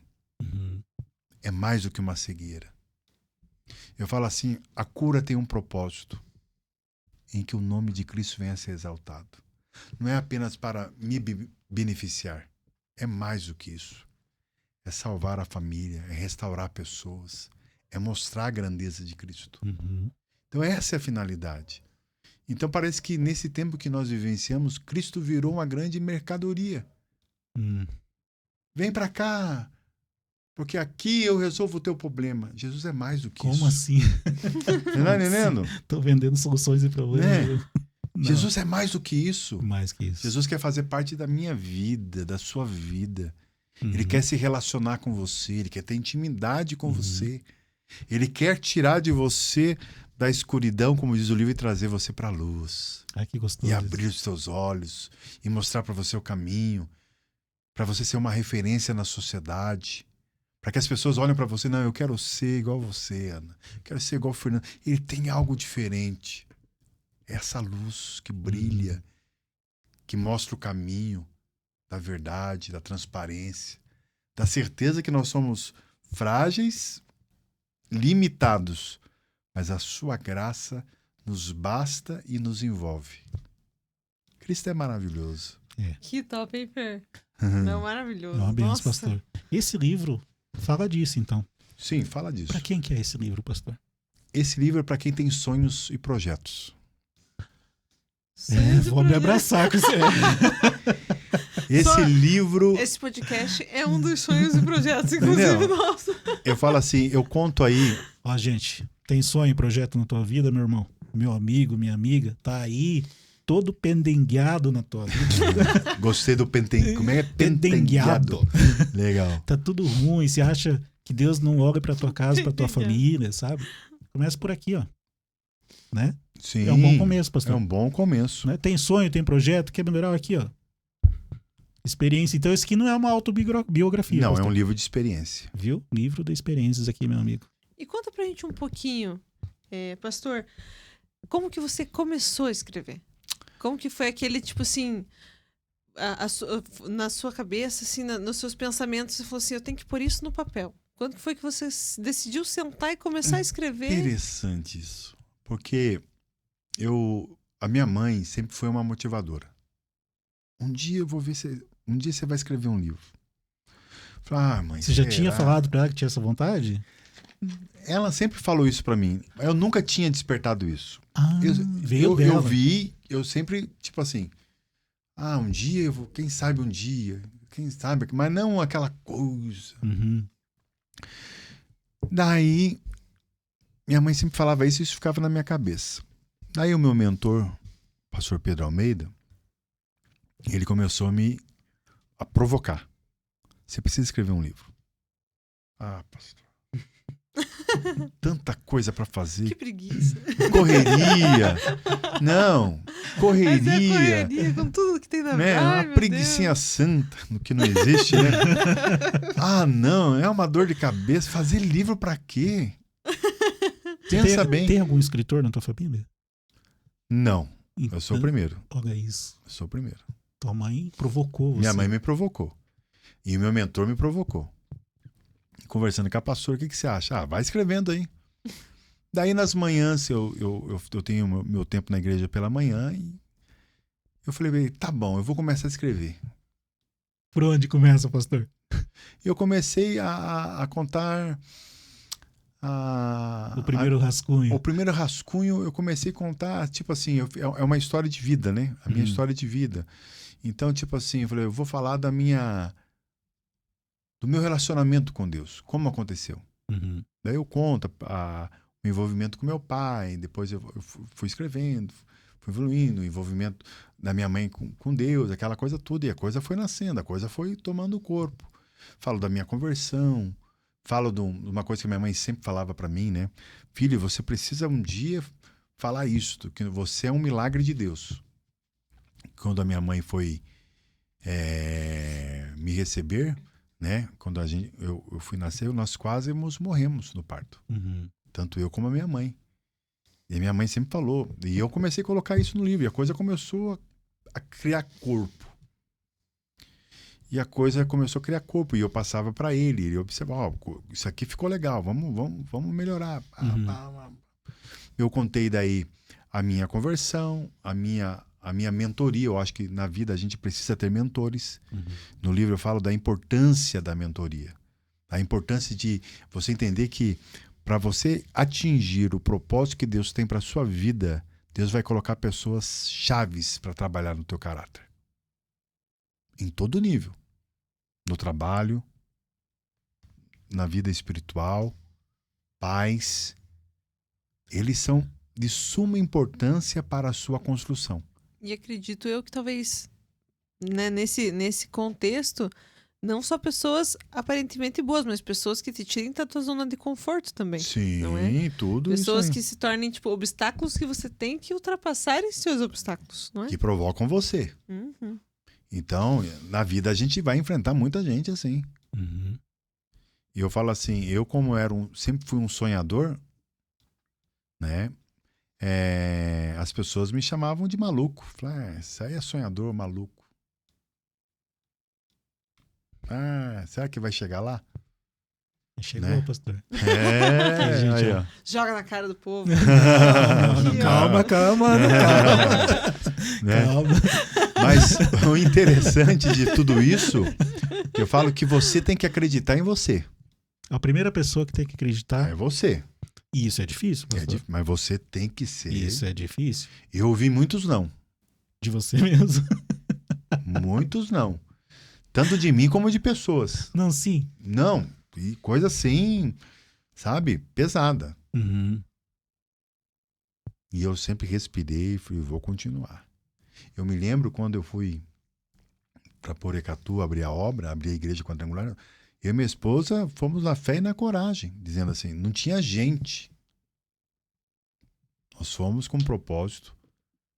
É mais do que uma cegueira. Eu falo assim, a cura tem um propósito em que o nome de Cristo venha a ser exaltado. Não é apenas para me beneficiar. É mais do que isso. é salvar a família, é restaurar pessoas, é mostrar a grandeza de Cristo. Uhum. Então essa é a finalidade. Então parece que nesse tempo que nós vivenciamos, Cristo virou uma grande mercadoria. Vem para cá, porque aqui eu resolvo o teu problema. Jesus é mais do que isso. Como assim? Você tá entendendo? Tô vendendo soluções e problemas. Né? Jesus é mais do que isso. Mais que isso. Jesus quer fazer parte da minha vida, da sua vida. Ele quer se relacionar com você, ele quer ter intimidade com você. Ele quer tirar de você da escuridão, como diz o livro, e trazer você para a luz. Ai, que gostoso. E abrir os seus olhos e mostrar para você o caminho, para você ser uma referência na sociedade, para que as pessoas olhem para você, não, eu quero ser igual você, Ana, eu quero ser igual o Fernando. Ele tem algo diferente. Essa luz que brilha, que mostra o caminho da verdade, da transparência, da certeza que nós somos frágeis, limitados, mas a sua graça nos basta e nos envolve. Cristo é maravilhoso. Que top, hein, Fer? Não, maravilhoso. É uma benção, Nossa. pastor. Esse livro fala disso, então. Sim, fala disso. Para quem que é esse livro, pastor? Esse livro é para quem tem sonhos e projetos. Vou me abraçar com você. Esse livro, Esse podcast é um dos sonhos e projetos, inclusive, Entendeu? nosso. eu falo assim, eu conto aí, Ó, gente, tem sonho e projeto na tua vida, meu irmão? Meu amigo, minha amiga, tá aí todo pendengueado na tua vida. gostei do como é? Pentengueado. Legal. Tá tudo ruim, você acha que Deus não olha pra tua casa, pra tua Pendengueado. família, sabe? Começa por aqui, ó. Né? Sim, É um bom começo, pastor. É um bom começo. Né? Tem sonho, tem projeto, quer melhorar aqui, ó. Experiência. Então, isso aqui não é uma autobiografia. Não, pastor. é um livro de experiência. Viu? Livro de experiências aqui, meu amigo. E conta pra gente um pouquinho, pastor, como que você começou a escrever? Como que foi aquele, tipo assim, na sua cabeça, assim, nos seus pensamentos, você falou assim, eu tenho que pôr isso no papel. Quando que foi que você decidiu sentar e começar a escrever? Interessante isso. Porque a minha mãe sempre foi uma motivadora. Um dia eu vou ver um dia você vai escrever um livro. Falei, mãe, Você já será? tinha falado pra ela que tinha essa vontade? Ela sempre falou isso pra mim. Eu nunca tinha despertado isso. Ah, veio eu dela. vi, eu sempre, tipo assim, um dia eu vou, quem sabe um dia, quem sabe, mas não aquela coisa. Uhum. Daí, minha mãe sempre falava isso e isso ficava na minha cabeça. Daí o meu mentor, pastor Pedro Almeida, ele começou a provocar. Você precisa escrever um livro. Pastor. Tanta coisa pra fazer. Que preguiça. Correria. Não, Mas é correria. correria com tudo que tem na vida. Né? Ai, Uma meu preguicinha Deus. santa, no que não existe, né? Não, é uma dor de cabeça. Fazer livro pra quê? Pensa bem. Tem algum escritor na tua família? Não, Então, eu sou o primeiro. Olha isso. Eu sou o primeiro. Tua mãe provocou você. Minha mãe me provocou. E o meu mentor me provocou. Conversando com a pastora, o que você acha? Vai escrevendo aí. Daí nas manhãs, eu tenho meu tempo na igreja pela manhã e eu falei, tá bom, eu vou começar a escrever. Por onde começa, pastor? Eu comecei a contar O primeiro rascunho. O primeiro rascunho eu comecei a contar, tipo assim, é uma história de vida, né? A minha história de vida. Então, tipo assim, eu falei, eu vou falar do meu relacionamento com Deus, como aconteceu. Uhum. Daí eu conto o envolvimento com meu pai, depois eu fui escrevendo, fui evoluindo, o envolvimento da minha mãe com Deus, aquela coisa toda, e a coisa foi nascendo, a coisa foi tomando corpo. Falo da minha conversão, falo de uma coisa que minha mãe sempre falava para mim, né? Filho, você precisa um dia falar isso, que você é um milagre de Deus. Quando a minha mãe foi me receber, né? Quando eu fui nascer, nós quase morremos no parto. Uhum. Tanto eu como a minha mãe. E a minha mãe sempre falou. E eu comecei a colocar isso no livro. E a coisa começou a criar corpo. E a coisa começou a criar corpo. E eu passava para ele. Ele observava, isso aqui ficou legal. Vamos melhorar. Eu contei daí a minha conversão, a minha mentoria. Eu acho que na vida a gente precisa ter mentores. Uhum. No livro eu falo da importância da mentoria. A importância de você entender que para você atingir o propósito que Deus tem para sua vida, Deus vai colocar pessoas chaves para trabalhar no teu caráter. Em todo nível. No trabalho, na vida espiritual, pais. Eles são de suma importância para a sua construção. E acredito eu que talvez, né, nesse contexto, não só pessoas aparentemente boas, mas pessoas que te tirem da tua zona de conforto também. Sim, não é? tudo Pessoas isso aí. que se tornem, tipo, obstáculos que você tem que ultrapassar esses seus obstáculos, não é? Que provocam você. Uhum. Então, na vida a gente vai enfrentar muita gente assim. Uhum. E eu falo assim, eu como sempre fui um sonhador, né? As pessoas me chamavam de maluco. Falaram, isso aí é sonhador, maluco. Será que vai chegar lá? Chegou, Né? pastor. Gente, aí, ó. Joga na cara do povo. Não, Aqui, ó. calma, calma. Né? Calma. Mas o interessante de tudo isso, que eu falo que você tem que acreditar em você. A primeira pessoa que tem que acreditar, É você. e isso é difícil, pastor. Mas você tem que ser. Isso é difícil. Eu ouvi muitos não. De você mesmo. Muitos não. Tanto de mim como de pessoas. Não, sim. Não. E coisa assim, sabe? Pesada. Uhum. E eu sempre respirei e falei, vou continuar. Eu me lembro quando eu fui para Porecatu abrir a obra, abrir a igreja quadrangular, eu e minha esposa fomos na fé e na coragem, dizendo assim, não tinha gente. Nós fomos com o propósito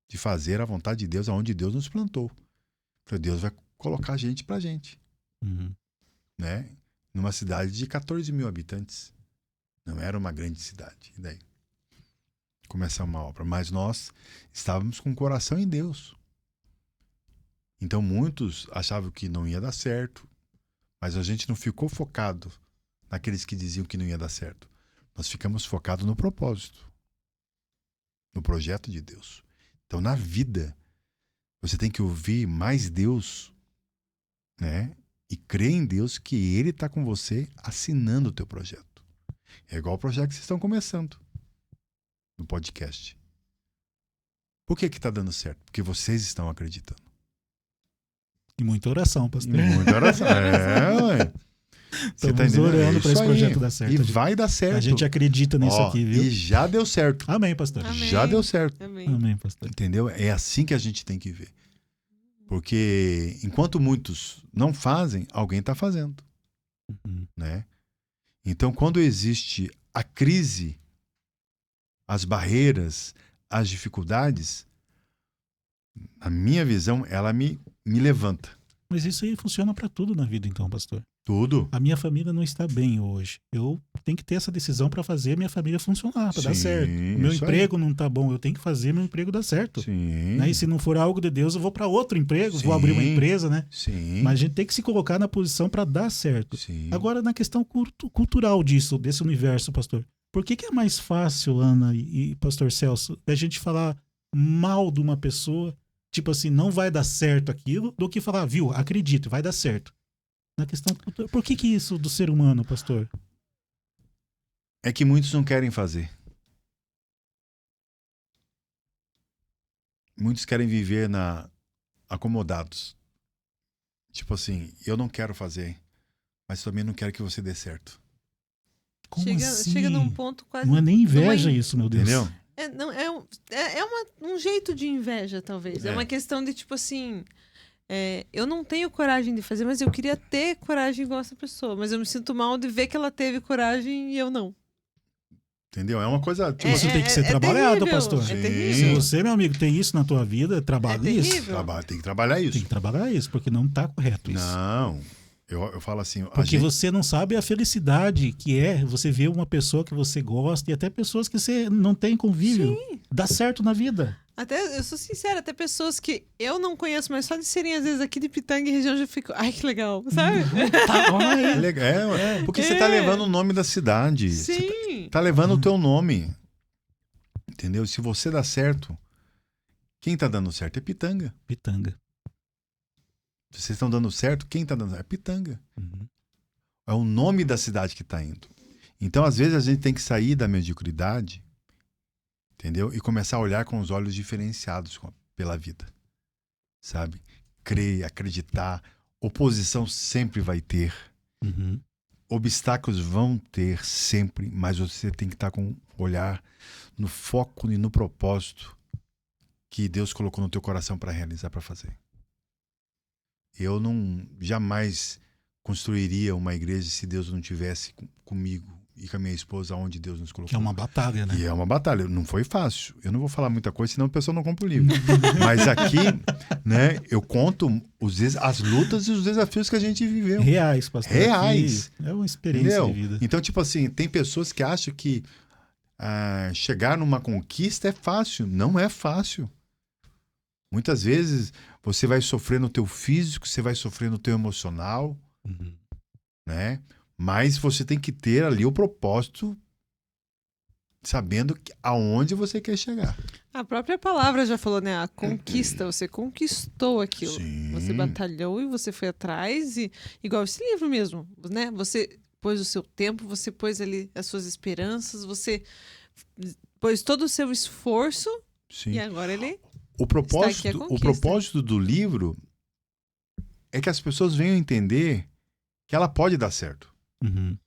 de fazer a vontade de Deus aonde Deus nos plantou. Então Deus vai colocar gente pra gente, Uhum. né? Numa cidade de 14 mil habitantes. Não era uma grande cidade. E daí? Começamos a obra. Mas nós estávamos com o coração em Deus. Então muitos achavam que não ia dar certo, mas a gente não ficou focado naqueles que diziam que não ia dar certo. Nós ficamos focados no propósito, no projeto de Deus. Então na vida, você tem que ouvir mais Deus, né? E crer em Deus que Ele está com você assinando o teu projeto. É igual o projeto que vocês estão começando no podcast. Por que está dando certo? Porque vocês estão acreditando. E muita oração, E pastor. muita oração. Ué. Você tá Estamos entendendo? orando É para isso esse projeto aí. dar certo. E vai dar certo. A gente acredita nisso Ó, aqui, viu? E já deu certo. Amém, pastor. Amém. Já deu certo. Amém. Amém, pastor. Entendeu? É assim que a gente tem que ver. Porque enquanto muitos não fazem, alguém está fazendo. Uhum. Né? Então, quando existe a crise, as barreiras, as dificuldades, a minha visão, ela me levanta. Mas isso aí funciona para tudo na vida, então, pastor. Tudo. A minha família não está bem hoje. Eu tenho que ter essa decisão para fazer minha família funcionar, para dar Sim, certo. O meu isso emprego não está bom, eu tenho que fazer meu emprego dar certo. Sim. Né? E se não for algo de Deus, eu vou para outro emprego, vou Sim. abrir uma empresa, né? Sim. Mas a gente tem que se colocar na posição para dar certo. Sim. Agora, na questão cultural desse universo, pastor, por que é mais fácil, Ana e pastor Celso, a gente falar mal de uma pessoa, tipo assim, não vai dar certo aquilo, do que falar, viu, acredito, vai dar certo? Na questão cultural, por que isso do ser humano, pastor? É que muitos não querem fazer. Muitos querem viver acomodados. Tipo assim, eu não quero fazer, mas também não quero que você dê certo. Como assim? Chega num ponto quase. Não é nem inveja numa- isso, meu Deus. Entendeu? Um jeito de inveja, talvez. É É. uma questão de, tipo assim... eu não tenho coragem de fazer, mas eu queria ter coragem igual essa pessoa. Mas eu me sinto mal de ver que ela teve coragem e eu não. Entendeu? É uma coisa... Tipo, Isso tem que ser trabalhado, terrível, pastor. É Sim. Se terrível. você, meu amigo, tem isso na tua vida, trabalha É isso. terrível. tem que trabalhar isso. Tem que trabalhar isso, porque não tá correto isso. Não. Eu falo assim... Porque você não sabe a felicidade que é você ver uma pessoa que você gosta e até pessoas que você não tem convívio. Sim. Dá certo na vida. Até, eu sou sincera, até pessoas que eu não conheço, mas só de serem, às vezes, aqui de Pitanga e região, eu já fico... Ai, que legal, sabe? Tá, olha É aí. legal. Porque você tá levando o nome da cidade. Você Sim. tá levando o teu nome. Entendeu? Se você dá certo, quem tá dando certo é Pitanga. Pitanga. Se vocês estão dando certo, quem tá dando certo é Pitanga. Uhum. É o nome da cidade que está indo. Então, às vezes, a gente tem que sair da mediocridade, entendeu? E começar a olhar com os olhos diferenciados pela vida, sabe? Crer, acreditar. Oposição sempre vai ter. Uhum. Obstáculos vão ter sempre, mas você tem que estar com o olhar no foco e no propósito que Deus colocou no teu coração para realizar, para fazer. Eu jamais construiria uma igreja se Deus não tivesse comigo e com a minha esposa onde Deus nos colocou. Que é uma batalha, né? E é uma batalha. Não foi fácil. Eu não vou falar muita coisa, senão o pessoal não compra o livro. Mas aqui, né, eu conto as lutas e os desafios que a gente viveu. Reais, pastor. Reais. Aqui é uma experiência Entendeu? de vida. Então, tipo assim, tem pessoas que acham que chegar numa conquista é fácil. Não é fácil. Muitas vezes você vai sofrer no teu físico, você vai sofrer no teu emocional, Uhum. né? Mas você tem que ter ali o propósito, sabendo aonde você quer chegar. A própria palavra já falou, né? A conquista, você conquistou aquilo. Sim. Você batalhou e você foi atrás, e igual esse livro mesmo, né? Você pôs o seu tempo, você pôs ali as suas esperanças, você pôs todo o seu esforço, Sim. e agora ele... O propósito do livro é que as pessoas venham entender que ela pode dar certo. Uhum.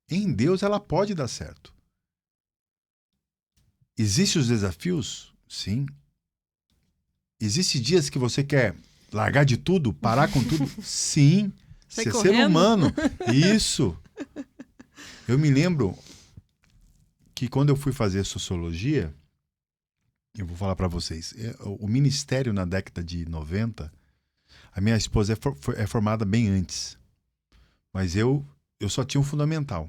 Em Deus ela pode dar certo. Existem os desafios? Sim. Existem dias que você quer largar de tudo, parar com tudo? Sim. Sai Ser correndo? humano. Isso. Eu me lembro que quando eu fui fazer sociologia, eu vou falar para vocês, o ministério na década de 90, a minha esposa é formada bem antes, mas eu só tinha um fundamental.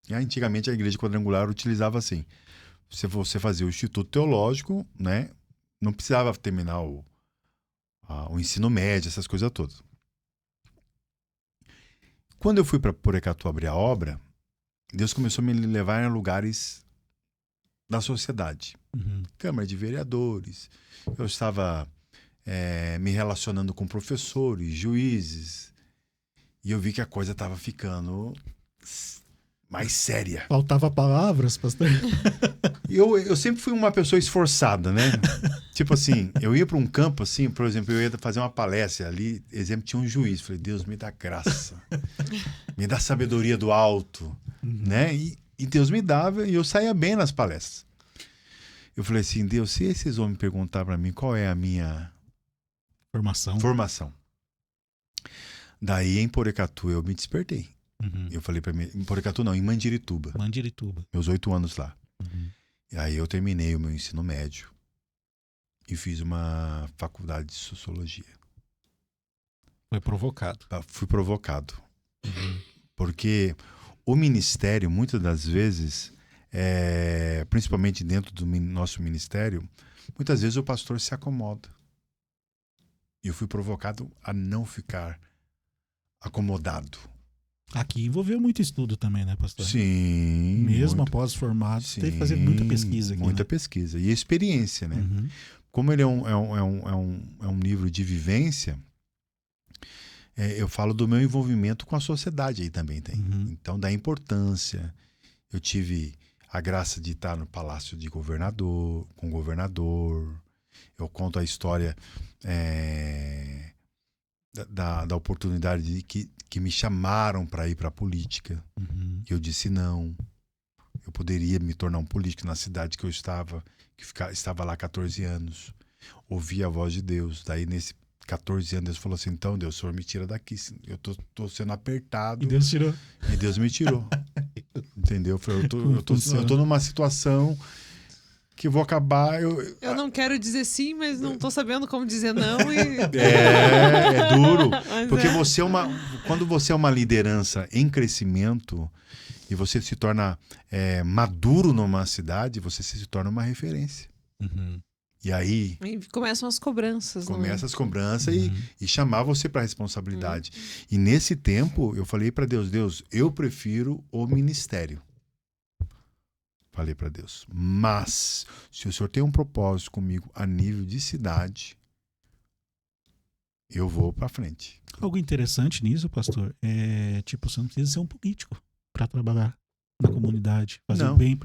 E antigamente a igreja quadrangular utilizava assim, se você fazia o instituto teológico, né, não precisava terminar o ensino médio, essas coisas todas. Quando eu fui para Porecatu abrir a obra, Deus começou a me levar em lugares da sociedade. Uhum. Câmara de Vereadores. Eu estava me relacionando com professores, juízes. E eu vi que a coisa estava ficando mais séria. Faltava palavras, pastor? Eu sempre fui uma pessoa esforçada, né? Tipo assim, eu ia para um campo, assim, por exemplo, eu ia fazer uma palestra ali, exemplo, tinha um juiz. Falei, Deus, me dá graça. Me dá sabedoria do alto, né? E Deus me dava e eu saía bem nas palestras. Eu falei assim, Deus, se esses homens perguntar para mim qual é a minha formação. Daí em Porecatu eu me despertei. Uhum. Eu falei para mim, em Porecatu não, em Mandirituba. Meus 8 anos lá. Uhum. E aí eu terminei o meu ensino médio e fiz uma faculdade de sociologia. Foi provocado. Fui provocado. Uhum. Porque o ministério, muitas das vezes, principalmente dentro do nosso ministério, muitas vezes o pastor se acomoda. E eu fui provocado a não ficar acomodado. Aqui envolveu muito estudo também, né, pastor? Sim. Mesmo após formado, teve que fazer muita pesquisa aqui. Muita né? pesquisa. E experiência, né? Uhum. Como ele é um livro de vivência, eu falo do meu envolvimento com a sociedade aí também tem. Uhum. Então, da importância. Eu tive a graça de estar no palácio de governador, com o governador. Eu conto a história da oportunidade que me chamaram para ir para a política. Uhum. Eu disse não. Eu poderia me tornar um político na cidade que eu estava, estava lá há 14 anos. Ouvi a voz de Deus. Daí, nesse 14 anos, Deus falou assim, então, Deus, o Senhor me tira daqui. Eu tô sendo apertado. E Deus tirou. E Deus me tirou. Entendeu? Eu falei, eu tô numa situação que vou acabar... Eu não quero dizer sim, mas não tô sabendo como dizer não. É duro. Mas Porque quando você é uma liderança em crescimento e você se torna maduro numa cidade, você se torna uma referência. Uhum. E aí... E começam as cobranças. Começa as cobranças e chamar você para a responsabilidade. Uhum. E nesse tempo, eu falei para Deus, eu prefiro o ministério. Falei para Deus. Mas, se o Senhor tem um propósito comigo a nível de cidade, eu vou para frente. Algo interessante nisso, pastor, é tipo, você não precisa ser um político para trabalhar na comunidade, fazer Não. o bem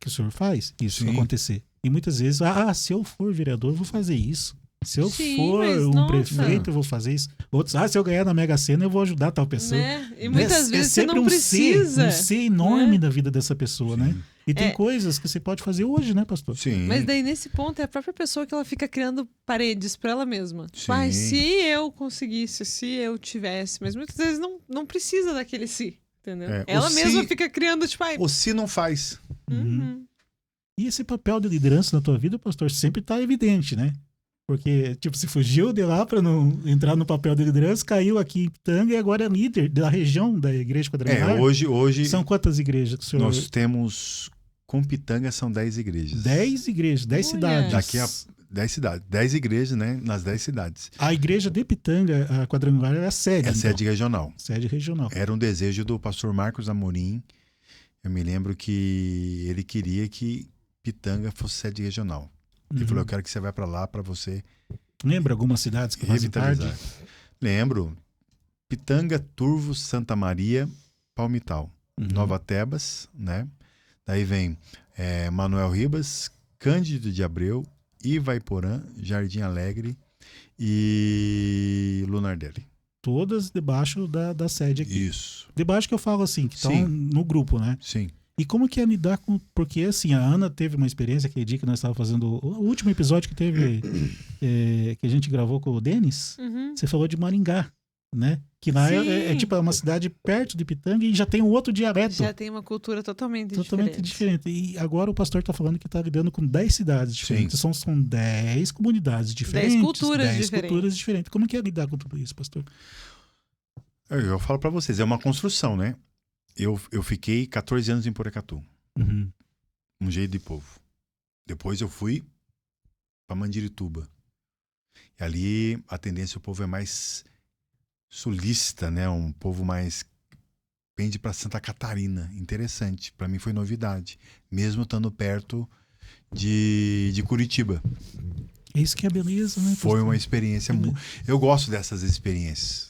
que o senhor faz, isso Sim. acontecer. E muitas vezes, se eu for vereador, eu vou fazer isso. Se eu Sim, for mas, um nossa. prefeito, eu vou fazer isso. Outros, se eu ganhar na Mega Sena, eu vou ajudar tal pessoa. Né? E muitas vezes você sempre não precisa. um ser enorme né? da vida dessa pessoa, né? Sim. E tem É. coisas que você pode fazer hoje, né, pastor? Sim. Mas daí, nesse ponto, é a própria pessoa que ela fica criando paredes pra ela mesma. Sim. Vai, se eu conseguisse, se eu tivesse. Mas muitas vezes não precisa daquele se, entendeu? É, o Ela se- mesma fica criando, tipo, ai, Ou se não faz. uhum. E esse papel de liderança na tua vida, pastor, sempre tá evidente, né? Porque, tipo, você fugiu de lá para não entrar no papel de liderança, caiu aqui em Pitanga e agora é líder da região da Igreja Quadrangular. Hoje São quantas igrejas que o senhor... nós temos, com Pitanga, são 10 igrejas. 10 igrejas, 10 Olha. cidades. Daqui a 10 cidades. 10 igrejas, né? Nas 10 cidades. A igreja de Pitanga, a Quadrangular, era a sede. É a então. sede regional. Sede regional. Era um desejo do pastor Marcos Amorim. Eu me lembro que ele queria que Pitanga fosse sede regional. Ele falou, eu quero que você vá para lá para você Lembra algumas cidades que fazem parte? revitalizar. Lembro. Pitanga, Turvo, Santa Maria, Palmital. Uhum. Nova Tebas, né? Daí vem Manuel Ribas, Cândido de Abreu, Ivaiporã, Jardim Alegre e Lunardelli. Todas debaixo da sede aqui. Isso. Debaixo que eu falo assim, que estão Sim. no grupo, né? Sim. E como que é lidar com... Porque, assim, a Ana teve uma experiência aquele dia que nós estávamos fazendo... O último episódio que teve... que a gente gravou com o Denis. Uhum. Você falou de Maringá, né? Que lá Sim. é tipo uma cidade perto de Pitanga e já tem um outro dialeto. Já tem uma cultura totalmente Diferente. E agora o pastor está falando que está lidando com 10 cidades diferentes. São 10 comunidades diferentes. 10 culturas 10 diferentes. culturas diferentes. Como que é lidar com tudo isso, pastor? Eu falo para vocês, é uma construção, né? Eu fiquei 14 anos em Porecatu, Uhum. um jeito de povo. Depois eu fui para Mandirituba. E ali a tendência, o povo é mais sulista, né? Um povo mais... pende para Santa Catarina. Interessante. Para mim foi novidade. Mesmo estando perto de Curitiba. É isso que é beleza, né? Foi pastor? uma experiência... Eu gosto dessas experiências.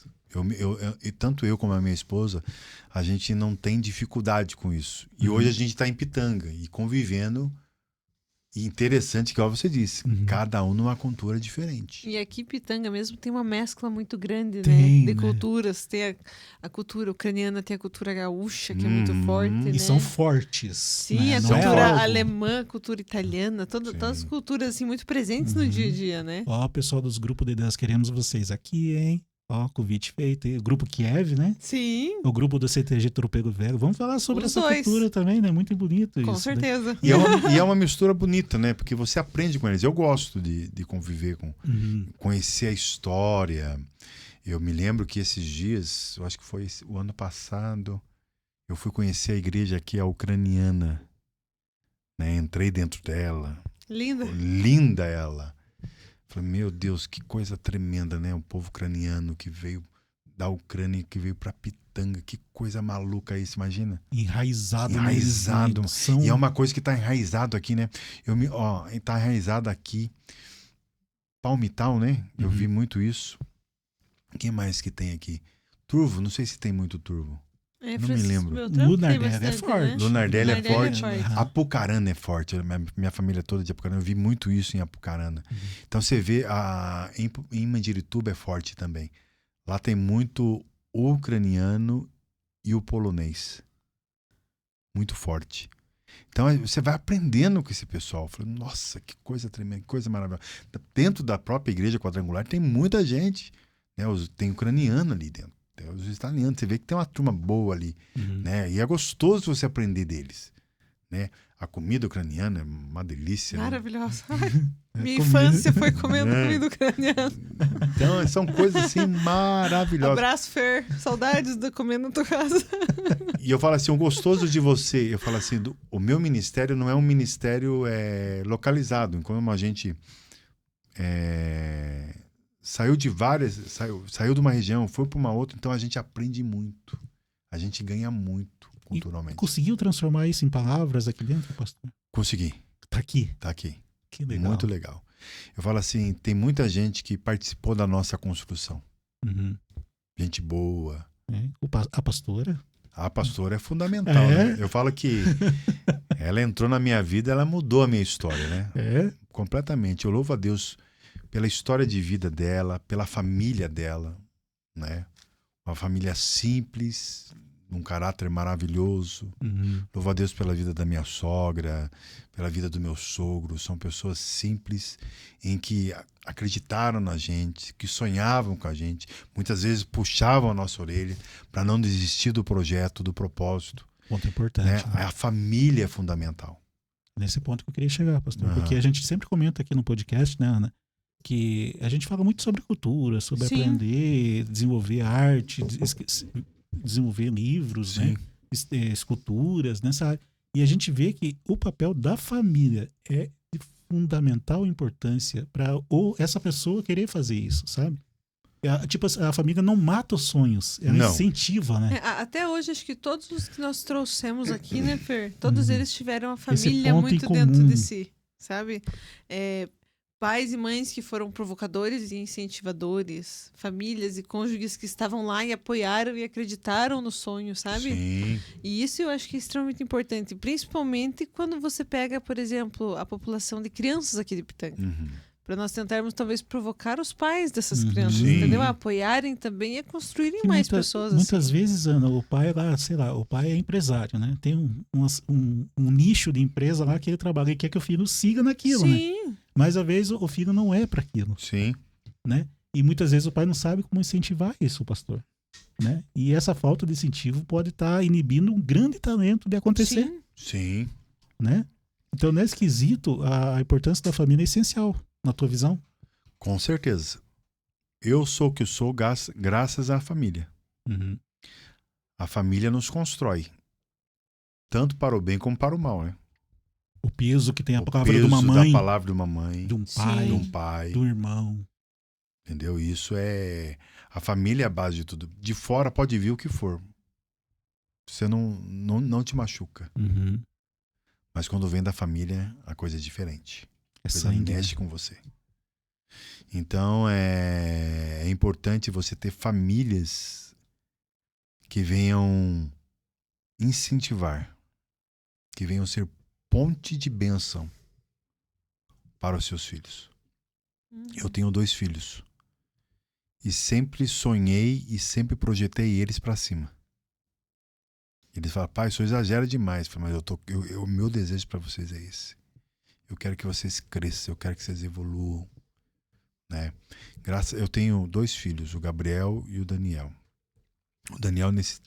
E tanto eu como a minha esposa, a gente não tem dificuldade com isso. E hoje a gente está em Pitanga e convivendo. E interessante, igual você disse, cada um numa cultura diferente. E aqui Pitanga mesmo tem uma mescla muito grande, Tem, né? De né? culturas. Tem a cultura ucraniana, tem a cultura gaúcha, que é muito forte, E né? são fortes. Sim, né? a Não é cultura algo- alemã, a cultura italiana, todas as culturas assim, muito presentes no dia a dia, né? Ó, pessoal dos grupos de Deus, queremos vocês aqui, hein? Ó, convite feito. E o grupo Kiev, né? Sim, O grupo do CTG Tropego Velho. Vamos falar sobre Os essa dois. cultura também, né? Muito bonito com isso. né? certeza. E é uma mistura bonita, né? Porque você aprende com eles. Eu gosto de conviver conhecer a história. Eu me lembro que esses dias, eu acho que foi o ano passado, eu fui conhecer a igreja aqui, a ucraniana. Né? Entrei dentro dela. Linda. Linda ela. Falei, meu Deus, que coisa tremenda, né? O povo ucraniano que veio da Ucrânia, que veio pra Pitanga. Que coisa maluca isso, imagina? Enraizado. Enraizado. neles, né? São... E é uma coisa que tá enraizado aqui, né? Tá enraizado aqui. Palmital, né? Eu vi muito isso. O que mais que tem aqui? Turvo, não sei se tem muito turvo. É, Não me lembro. Beltrão Lunardelli tem é bastante, forte. né? Lunardelli é forte. Aham. Apucarana é forte. Minha família toda de Apucarana. Eu vi muito isso em Apucarana. Então você vê, em Mandirituba é forte também. Lá tem muito o ucraniano e o polonês. Muito forte. Então você vai aprendendo com esse pessoal. Falei, nossa, que coisa tremenda, que coisa maravilhosa. Dentro da própria igreja quadrangular tem muita gente. Né? Tem ucraniano ali dentro. Tem os italianos. Você vê que tem uma turma boa ali. Né? E é gostoso você aprender deles. Né? A comida ucraniana é uma delícia. Né? Maravilhosa. Minha comida. infância foi comendo comida ucraniana. Então, são coisas assim maravilhosas. Abraço, Fer. Saudades do comendo na tua casa. E eu falo assim, o gostoso de você, eu falo assim, o meu ministério não é um ministério localizado. Como a gente saiu de várias, saiu de uma região, foi para uma outra, então a gente aprende muito. A gente ganha muito culturalmente. Conseguiu transformar isso em palavras aqui dentro, pastor? Consegui, Tá aqui. tá aqui. Que legal. Muito legal. Eu falo assim, tem muita gente que participou da nossa construção. Uhum. Gente boa. A pastora. A pastora é fundamental, né? Eu falo que ela entrou na minha vida, ela mudou a minha história, né? Completamente. Eu louvo a Deus pela história de vida dela, pela família dela, né? Uma família simples, um caráter maravilhoso. Uhum. Louvo a Deus pela vida da minha sogra, pela vida do meu sogro. São pessoas simples em que acreditaram na gente, que sonhavam com a gente. Muitas vezes puxavam a nossa orelha para não desistir do projeto, do propósito. Ponto importante. Né? A família é fundamental. Nesse ponto que eu queria chegar, pastor. Porque a gente sempre comenta aqui no podcast, né, Ana? Que a gente fala muito sobre cultura, sobre aprender, desenvolver arte, desenvolver livros, né? Esculturas, nessa área. E a gente vê que o papel da família é de fundamental importância para essa pessoa querer fazer isso, sabe? Tipo, a família não mata os sonhos, ela incentiva, né? Até hoje, acho que todos os que nós trouxemos aqui, né, Fer? Todos eles tiveram a família muito dentro de si, sabe? Pais e mães que foram provocadores e incentivadores, famílias e cônjuges que estavam lá e apoiaram e acreditaram no sonho, sabe? Sim. E isso eu acho que é extremamente importante, principalmente quando você pega, por exemplo, a população de crianças aqui de Pitanga. Uhum. Para nós tentarmos talvez provocar os pais dessas crianças, entendeu? A apoiarem também e a construírem mais pessoas. Muitas assim. vezes, Ana, o pai lá, sei lá, o pai é empresário, né? Tem um nicho de empresa lá que ele trabalha e quer que o filho siga naquilo, né? Mas às vezes o filho não é para aquilo. Sim. Né? E muitas vezes o pai não sabe como incentivar isso, pastor. Né? E essa falta de incentivo pode estar inibindo um grande talento de acontecer. Sim. Né? Então, nesse quesito, a importância da família é essencial, na tua visão? Com certeza. Eu sou o que sou graças à família. Uhum. A família nos constrói. Tanto para o bem como para o mal, né? O peso que tem a palavra peso de uma mãe. da palavra de uma mãe. De um pai. Do irmão. Entendeu? Isso é... A família é a base de tudo. De fora pode vir o que for. Você não te machuca. Uhum. Mas quando vem da família, a coisa é diferente. A coisa mexe com você. Então, é importante você ter famílias que venham incentivar, que venham ser ponte de bênção para os seus filhos. Eu tenho 2 filhos. E sempre sonhei e sempre projetei eles para cima. Eles falam, pai, o senhor exagera demais. Eu falei, mas o meu desejo para vocês é esse. Eu quero que vocês cresçam, eu quero que vocês evoluam. Né? Eu tenho 2 filhos, o Gabriel e o Daniel. O Daniel, acho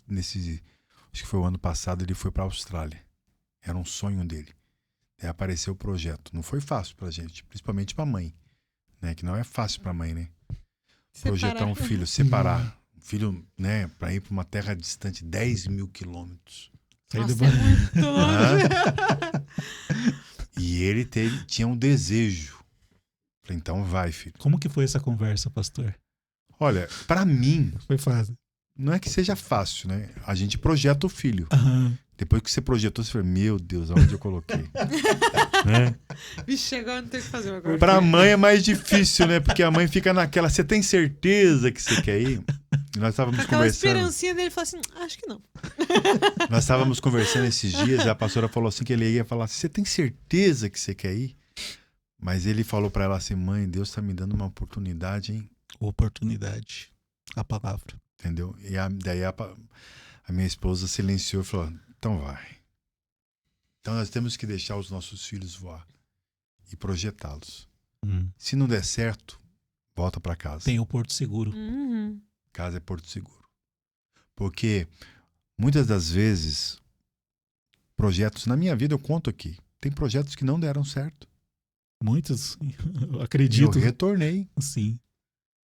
que foi o ano passado, ele foi para a Austrália. Era um sonho dele. Aí apareceu o projeto. Não foi fácil pra gente, principalmente pra mãe. Né? Que não é fácil pra mãe, né? Projetar um filho, separar. Um filho, né, pra ir pra uma terra distante 10 mil quilômetros. Nossa, é muito longe. E ele tinha um desejo. Falei, então vai, filho. Como que foi essa conversa, pastor? Olha, pra mim... Foi fácil. Não é que seja fácil, né? A gente projeta o filho. Uhum. Depois que você projetou, você fala, meu Deus, aonde eu coloquei? Né? Vixe, agora não tem o que fazer agora. Pra mãe é mais difícil, né? Porque a mãe fica naquela, você tem certeza que você quer ir? E nós estávamos Aquela conversando. esperancinha dele falou assim, acho que não. Nós estávamos conversando esses dias e a pastora falou assim que ele ia falar, você tem certeza que você quer ir? Mas ele falou pra ela assim, mãe, Deus tá me dando uma oportunidade, hein? Oportunidade. A palavra. Entendeu? E daí a minha esposa silenciou e falou, então vai. Então nós temos que deixar os nossos filhos voar e projetá-los. Se não der certo, volta para casa. Tem o Porto Seguro. Uhum. Casa é Porto Seguro. Porque muitas das vezes, projetos, na minha vida eu conto aqui, tem projetos que não deram certo. Muitos, eu acredito. Eu retornei. Sim.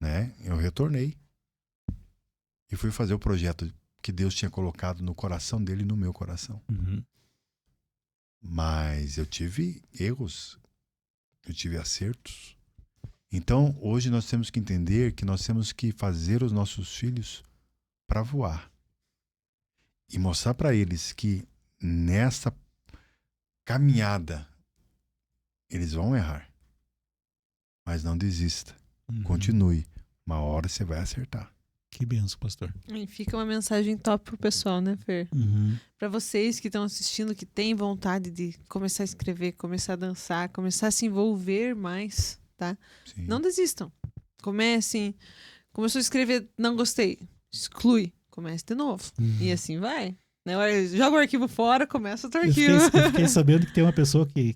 Né? Eu retornei. E fui fazer o projeto que Deus tinha colocado no coração dele e no meu coração. Uhum. Mas eu tive erros, eu tive acertos. Então, hoje nós temos que entender que nós temos que fazer os nossos filhos para voar. E mostrar para eles que nessa caminhada eles vão errar. Mas não desista. Uhum. Continue. Uma hora você vai acertar. Que benção, pastor. E fica uma mensagem top pro pessoal, né, Fer? Uhum. Pra vocês que estão assistindo, que têm vontade de começar a escrever, começar a dançar, começar a se envolver mais, tá? Sim. Não desistam. Comecem. Começou a escrever, não gostei. Exclui. Comece de novo. E assim vai. Né? Joga o arquivo fora, começa outro arquivo. Eu fiquei sabendo que tem uma pessoa que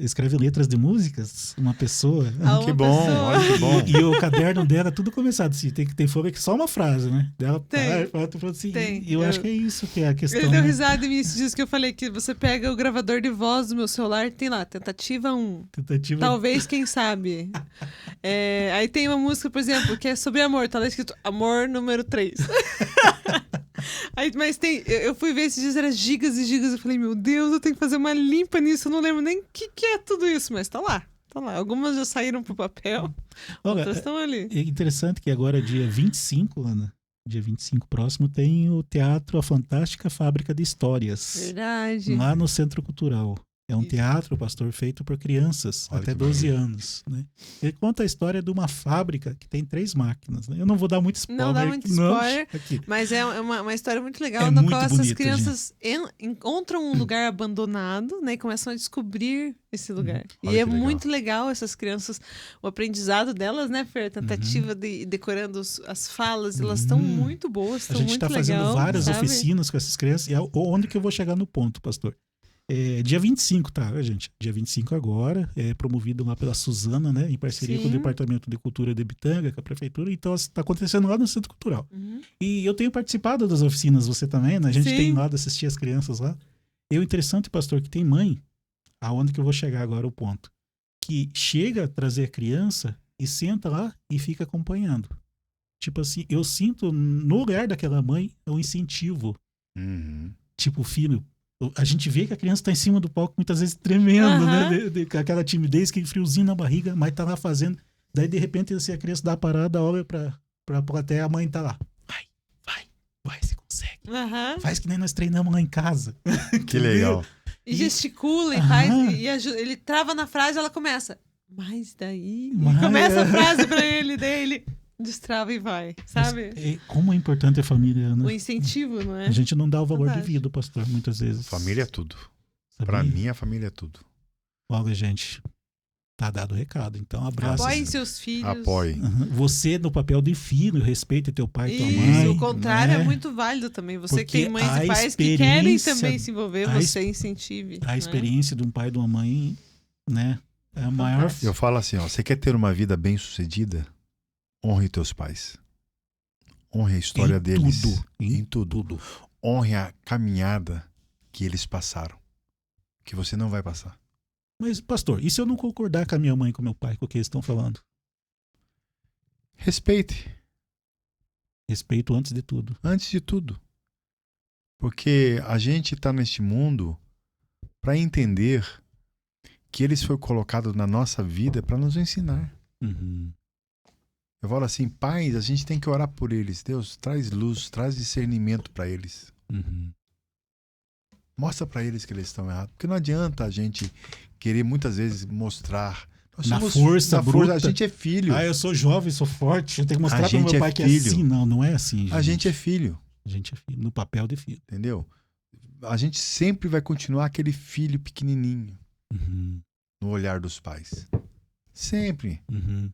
escreve letras de músicas. Uma pessoa. Uma Que bom, pessoa. olha que bom. E o caderno dela é tudo começado assim. Tem folha que só uma frase, né? Dela Tem. assim. Tem. E eu acho que é isso que é a questão. Ele deu né? risada em mim esses dias que eu falei que você pega o gravador de voz do meu celular, tem lá, tentativa 1. Tentativa. Talvez, quem sabe. Aí tem uma música, por exemplo, que é sobre amor. Tá lá escrito amor número 3. Aí, mas tem, eu fui ver esses dias, era gigas e gigas. Eu falei, meu Deus, eu tenho que fazer uma limpa nisso. Eu não lembro nem o que é tudo isso, mas tá lá. Tá lá. Algumas já saíram pro papel, Olha, outras estão ali. é interessante que agora, dia 25, Ana, dia 25 próximo, tem o Teatro A Fantástica Fábrica de Histórias. Verdade. Lá no Centro Cultural. É um Isso. teatro, pastor, feito por crianças Olha até que 12 maravilha. anos. Né? Ele conta a história de uma fábrica que tem 3 máquinas. Né? Eu não vou dar muito spoiler. Não dá muito spoiler. Aqui. Mas é uma história muito legal, É na muito qual essas bonito, crianças encontram um lugar abandonado, né? E começam a descobrir esse lugar. Olha E é que legal. muito legal essas crianças, o aprendizado delas, né, Fer? A tentativa de decorando as falas, elas estão muito boas, A estão gente muito está fazendo legal, várias sabe? oficinas com essas crianças. E onde que eu vou chegar no ponto, pastor? Dia 25, tá, gente? Dia 25 agora, é promovido lá pela Suzana, né? Em parceria com o Sim. Departamento de Cultura de Bitanga, com a Prefeitura. Então, está acontecendo lá no Centro Cultural. Uhum. E eu tenho participado das oficinas, você também, né? A gente Sim. tem lá de assistir as crianças lá. E o interessante, pastor, que tem mãe, aonde que eu vou chegar agora o ponto, que chega a trazer a criança e senta lá e fica acompanhando. Tipo assim, eu sinto no lugar daquela mãe um incentivo. Uhum. Tipo, filho, a gente vê que a criança tá em cima do palco muitas vezes tremendo, Aham. né? Com aquela timidez, aquele friozinho na barriga, mas tá lá fazendo. Daí, de repente, assim, a criança dá a parada, olha pra plateia, a mãe tá lá. Vai, você consegue. Aham. Faz que nem nós treinamos lá em casa. Que legal. E gesticula e Aham. faz, e ele trava na frase, ela começa. Mas daí. Mas- E começa a frase pra ele, daí ele destrava e vai, sabe? Como é importante a família, né? O incentivo, não é? A gente não dá o valor Verdade. devido, pastor, muitas vezes. Família é tudo. Sabia? Pra mim, a família é tudo. Olha, gente, tá dado o recado. Então, abraço. Apoiem seus filhos. Apoie. Aham. Você, no papel de filho, respeite teu pai e tua Isso, mãe. o contrário né? é muito válido também. Você que Porque tem mães a e pais que querem experiência- também se envolver, a você incentive. A né? experiência de um pai e de uma mãe, né? É a maior. Fantástico. Eu falo assim, ó, você quer ter uma vida bem-sucedida? Honre teus pais. Honre a história em deles. Tudo, Em tudo. Honre a caminhada que eles passaram. Que você não vai passar. Mas, pastor, e se eu não concordar com a minha mãe e com o meu pai, com o que eles estão falando? Respeite, Respeito antes de tudo. antes de tudo. Porque a gente está neste mundo para entender que eles foram colocados na nossa vida para nos ensinar. Uhum. Eu falo assim, pais, a gente tem que orar por eles. Deus, traz luz, traz discernimento para eles. Uhum. Mostra para eles que eles estão errados. Porque não adianta a gente querer muitas vezes mostrar. Nós Na somos- força na bruta. a gente é filho. Ah, eu sou jovem, sou forte, eu tenho que mostrar A para gente meu é pai que é filho. assim. Não, não é assim. A gente é filho, A gente é filho, no papel de filho. entendeu? A gente sempre vai continuar aquele filho pequenininho Uhum. no olhar dos pais. Sempre, Uhum.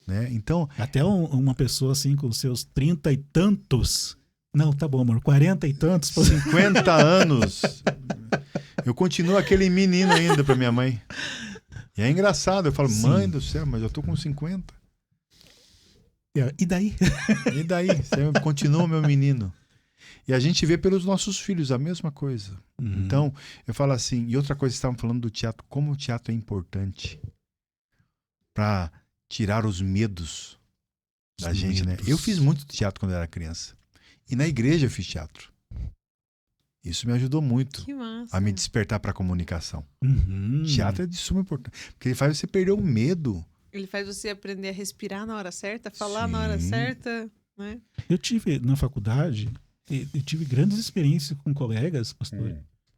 né? Então, Até uma pessoa assim, com seus 30 e tantos. Não, tá bom, amor, 40 e tantos. 50 anos, eu continuo aquele menino ainda para minha mãe. E é engraçado, eu falo, Sim. mãe do céu, mas eu tô com 50. E daí? E daí? Você continua meu menino. E a gente vê pelos nossos filhos a mesma coisa. Uhum. Então, eu falo assim, e outra coisa, vocês estavam falando do teatro, como o teatro é importante para tirar os medos da Os gente, né? medos. Eu fiz muito teatro quando eu era criança. E na igreja eu fiz teatro. Isso me ajudou muito Que massa. a me despertar para a comunicação. Uhum. Teatro é de suma importância, porque ele faz você perder o medo. Ele faz você aprender a respirar na hora certa, falar na Sim. hora certa, né? Eu tive na faculdade, eu tive grandes experiências com colegas, pastor,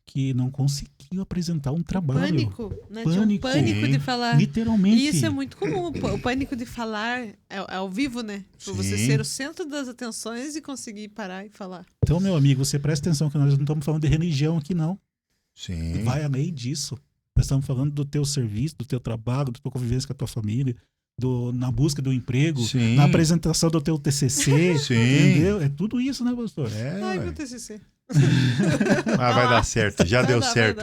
que não conseguiu apresentar um trabalho. Pânico, né? Tinha um Pânico. pânico de Sim. falar. Literalmente. E isso é muito comum. O pânico de falar é ao vivo, né? Pra você Sim. ser o centro das atenções e conseguir parar e falar. Então, meu amigo, você presta atenção que nós não estamos falando de religião aqui, não. Sim. Vai além disso. Nós estamos falando do teu serviço, do teu trabalho, da tua convivência com a tua família, na busca do emprego, Sim. na apresentação do teu TCC, Sim. entendeu? É tudo isso, né, pastor? É, Ai, ué. meu TCC. Ah, vai dar certo. Já deu Vai dar, certo.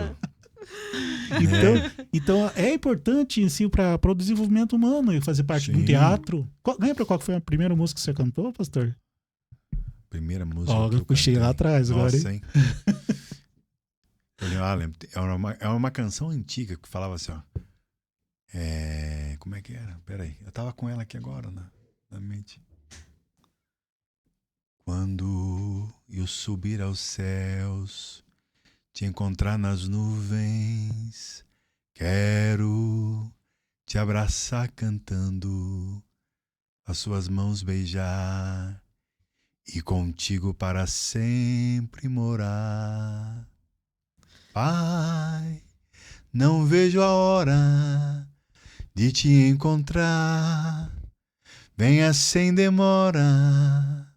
vai dar. Então é importante em si para o desenvolvimento humano e fazer parte de um Sim. teatro. Lembra qual que foi a primeira música que você cantou, pastor? Primeira música. Ó, que eu puxei cantei. lá atrás agora, Nossa, hein? Lembro. É uma canção antiga que falava assim, ó. Como é que era? Peraí. Eu tava com ela aqui agora na mente. Quando eu subir aos céus, te encontrar nas nuvens, quero te abraçar cantando, as suas mãos beijar e contigo para sempre morar. Pai, não vejo a hora de te encontrar, venha sem demora,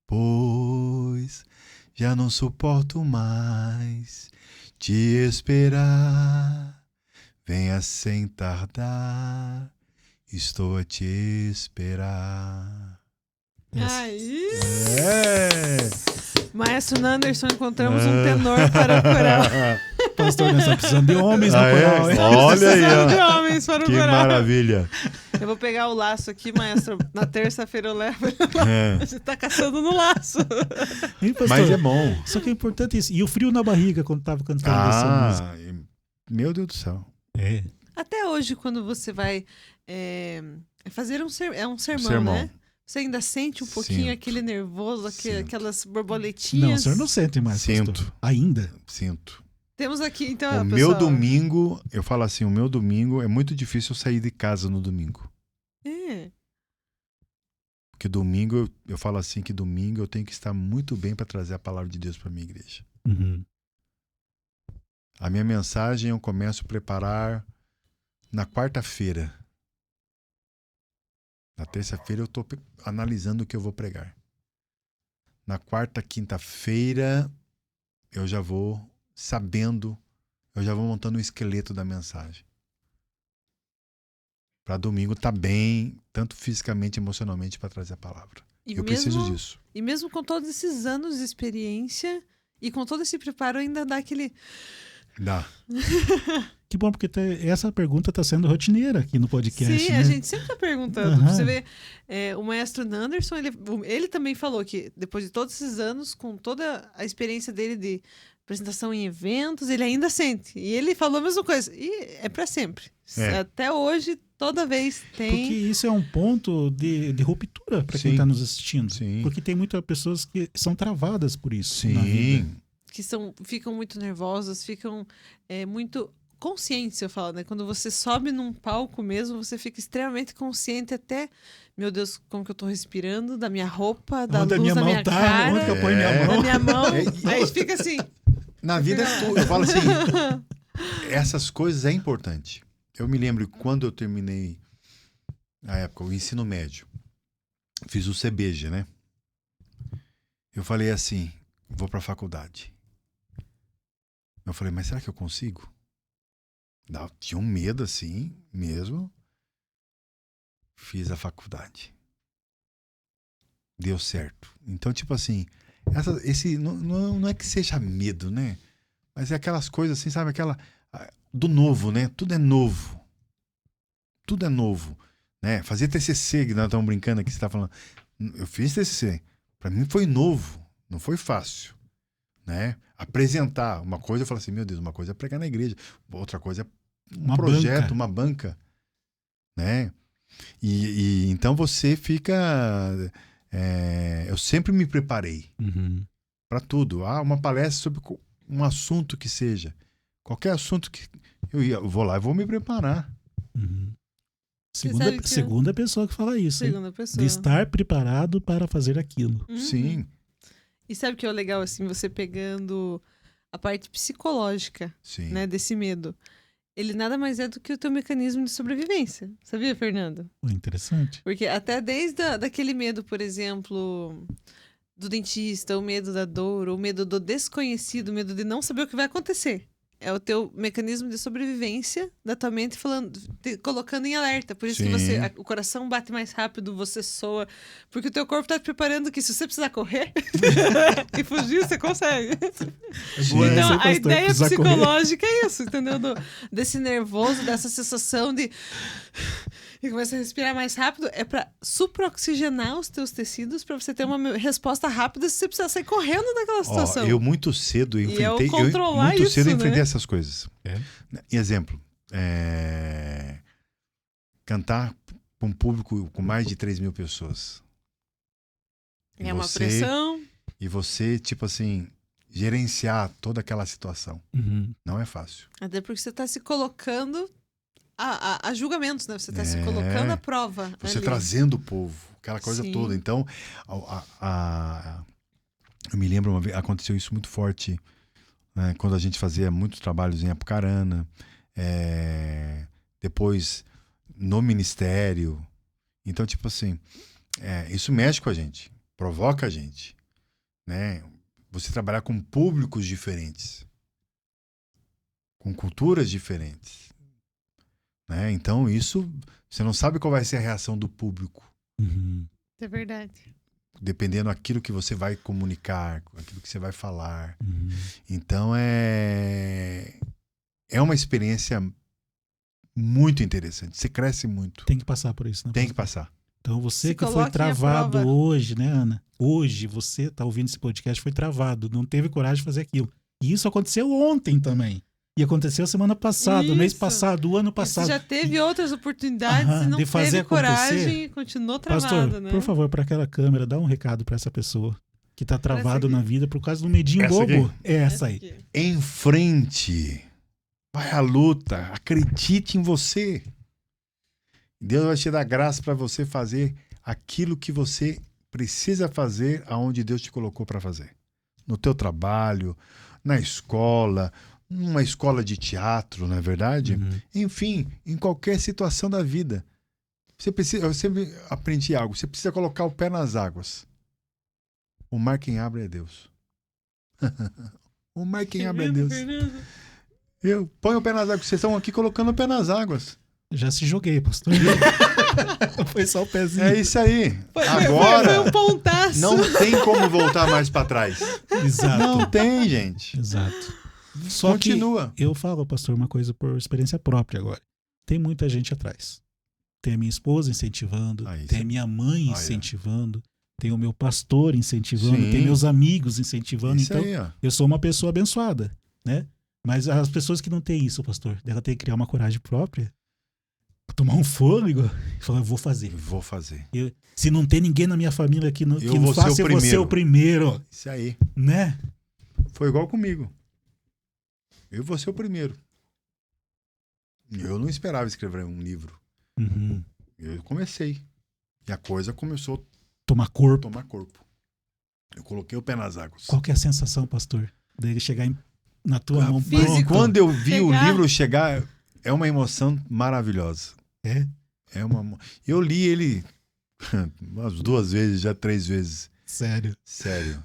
pois já não suporto mais te esperar. Venha sem tardar, estou a te esperar. Aí, É! Maestro Nanderson, encontramos um tenor para o coral. Pastor, nós estamos precisando de homens no Ah, é? coral, hein? Olha aí, Precisamos de ó. homens para o Que coral. maravilha. Eu vou pegar o laço aqui, maestro. Na terça-feira eu levo. É. Você tá caçando no laço. Hein, pastor? Mas é bom. Só que é importante isso. E o frio na barriga quando tava cantando essa música. Meu Deus do céu. É. Até hoje, quando você vai fazer um sermão, Sermão. né? Você ainda sente um pouquinho Sinto. aquele nervoso, Sinto. aquelas Não, borboletinhas? o senhor não sente mais, Sinto. pastor. Ainda. Sinto. Temos aqui, então, O pessoal... meu domingo, eu falo assim, o meu domingo é muito difícil eu sair de casa no domingo. É. Porque domingo, eu falo assim que domingo eu tenho que estar muito bem para trazer a palavra de Deus para minha igreja. Uhum. A minha mensagem eu começo a preparar na quarta-feira. Na terça-feira eu estou analisando o que eu vou pregar. Na quarta, quinta-feira eu já vou sabendo, eu já vou montando o esqueleto da mensagem. Para domingo tá bem, tanto fisicamente e emocionalmente, para trazer a palavra. Eu preciso disso. E mesmo com todos esses anos de experiência e com todo esse preparo, ainda dá aquele... Dá. Que bom, porque essa pergunta está sendo rotineira aqui no podcast. Sim, né? a gente sempre está perguntando. Aham. Você vê, o maestro Nanderson, ele também falou que depois de todos esses anos, com toda a experiência dele de apresentação em eventos, ele ainda sente. E ele falou a mesma coisa. E é para sempre. É. Até hoje, toda vez tem... Porque isso é um ponto de ruptura para quem Sim. está nos assistindo. Sim. Porque tem muitas pessoas que são travadas por isso na vida. Sim. que ficam muito nervosas, ficam muito conscientes, eu falo, né? Quando você sobe num palco mesmo, você fica extremamente consciente até, meu Deus, como que eu tô respirando, da minha roupa, da Onde a luz minha da mão minha tá, cara, onde que eu ponho minha É. mão. da minha mão. É, Aí fica assim. Na vida é tudo. Eu falo assim, essas coisas é importante. Eu me lembro quando eu terminei, na época, o ensino médio, fiz o CBG, né? Eu falei assim, vou pra faculdade. Eu falei, mas será que eu consigo? Tinha um medo assim, mesmo. Fiz a faculdade. Deu certo. Então, tipo assim, não é que seja medo, né? Mas é aquelas coisas assim, sabe? Do novo, né? Tudo é novo. Tudo é novo. Né? Fazer TCC, que nós estamos brincando aqui, você está falando. Eu fiz TCC. Para mim foi novo. Não foi fácil. Né? Apresentar uma coisa, eu falo assim, meu Deus, uma coisa é pregar na igreja. Outra coisa é um projeto, banca. uma banca. Né? E então você fica... eu sempre me preparei para tudo. Uma palestra sobre um assunto que seja. Qualquer assunto que eu vou lá e vou me preparar. Segunda pessoa que fala isso. Segunda pessoa. De estar preparado para fazer aquilo. Uhum. Sim. E sabe o que é legal, assim, você pegando a parte psicológica, Sim. né, desse medo, ele nada mais é do que o teu mecanismo de sobrevivência. Sabia, Fernando? Pô, interessante. Porque até desde daquele medo, por exemplo, do dentista, o medo da dor, o medo do desconhecido, o medo de não saber o que vai acontecer. É o teu mecanismo de sobrevivência da tua mente falando, colocando em alerta. Por isso que Sim. o coração bate mais rápido, você soa. Porque o teu corpo tá te preparando que se você precisar correr e fugir, você consegue. É boa Então, essa, hein, a pastor? ideia Precisar correr. psicológica é isso, entendeu? Desse nervoso, dessa sensação de... E começa a respirar mais rápido. É pra supraoxigenar os teus tecidos pra você ter uma resposta rápida se você precisar sair correndo daquela situação. Ó, eu muito cedo E é o enfrentei, controlar muito cedo isso, enfrentei né? essas coisas. É? Exemplo, cantar para um público com mais de 3 mil pessoas. É uma pressão. E você, tipo assim, gerenciar toda aquela situação. Uhum. Não é fácil. Até porque você tá se colocando a julgamentos, né? Você tá se É. colocando à prova. Você ali. trazendo o povo, aquela coisa Sim. toda. Então, eu me lembro uma vez, aconteceu isso muito forte, né, quando a gente fazia muitos trabalhos em Apucarana, depois no ministério. Então, tipo assim, isso mexe com a gente, provoca a gente, né? Você trabalhar com públicos diferentes, com culturas diferentes, né? Então, isso, você não sabe qual vai ser a reação do público. Uhum. É verdade. Dependendo daquilo que você vai comunicar, aquilo que você vai falar. Uhum. Então é uma experiência muito interessante. Você cresce muito. Tem que passar por isso, né? Tem que pastor? passar. Então você Se que foi coloque à travado prova. hoje, né, Ana? Hoje você tá ouvindo esse podcast, foi travado, não teve coragem de fazer aquilo. E isso aconteceu ontem também. E aconteceu semana passada, mês Isso. passado, o ano E passado. você já teve outras oportunidades Aham, e não de fazer teve coragem acontecer. e continuou travado, Pastor, né? por favor, para aquela câmera, dá um recado para essa pessoa que tá travado aqui. na vida por causa do medinho Essa bobo. aqui? É essa aí. Aqui. Em frente. Vai à luta. Acredite em você. Deus vai te dar graça para você fazer aquilo que você precisa fazer aonde Deus te colocou para fazer. No teu trabalho, na escola, numa escola de teatro, não é verdade? Uhum. Enfim, em qualquer situação da vida. Eu sempre aprendi algo. Você precisa colocar o pé nas águas. O mar quem abre é Deus. O mar quem abre é Deus. Fernando? Eu ponho o pé nas águas. Vocês estão aqui colocando o pé nas águas. Já se joguei, pastor. Foi só o pezinho. É isso aí. Foi Agora um pontaço. não tem como voltar mais para trás. Exato. Não tem, gente. Exato. Só Continua. que eu falo, pastor, uma coisa por experiência própria agora. Tem muita gente atrás. Tem a minha esposa incentivando, Aí, tem a sim. minha mãe Aí, ó. incentivando, tem o meu pastor incentivando, Sim. tem meus amigos incentivando. Isso Então, aí, ó. eu sou uma pessoa abençoada, né? Mas as pessoas que não têm isso, pastor, ela tem que criar uma coragem própria, tomar um fôlego e falar, vou fazer. Vou fazer. Se não tem ninguém na minha família que não, Eu que não vou ser faça, o eu vou ser primeiro. o primeiro, Isso aí. né? Foi igual comigo. Eu vou ser o primeiro. Eu não esperava escrever um livro. Uhum. Eu comecei. E a coisa começou Tomar a corpo. tomar corpo. Eu coloquei o pé nas águas. Qual que é a sensação, pastor, dele chegar na tua mão Físico. pronto? Quando eu vi o Pegar. livro chegar, é uma emoção maravilhosa. É? Eu li ele umas 2 vezes, já 3 vezes. Sério. Sério.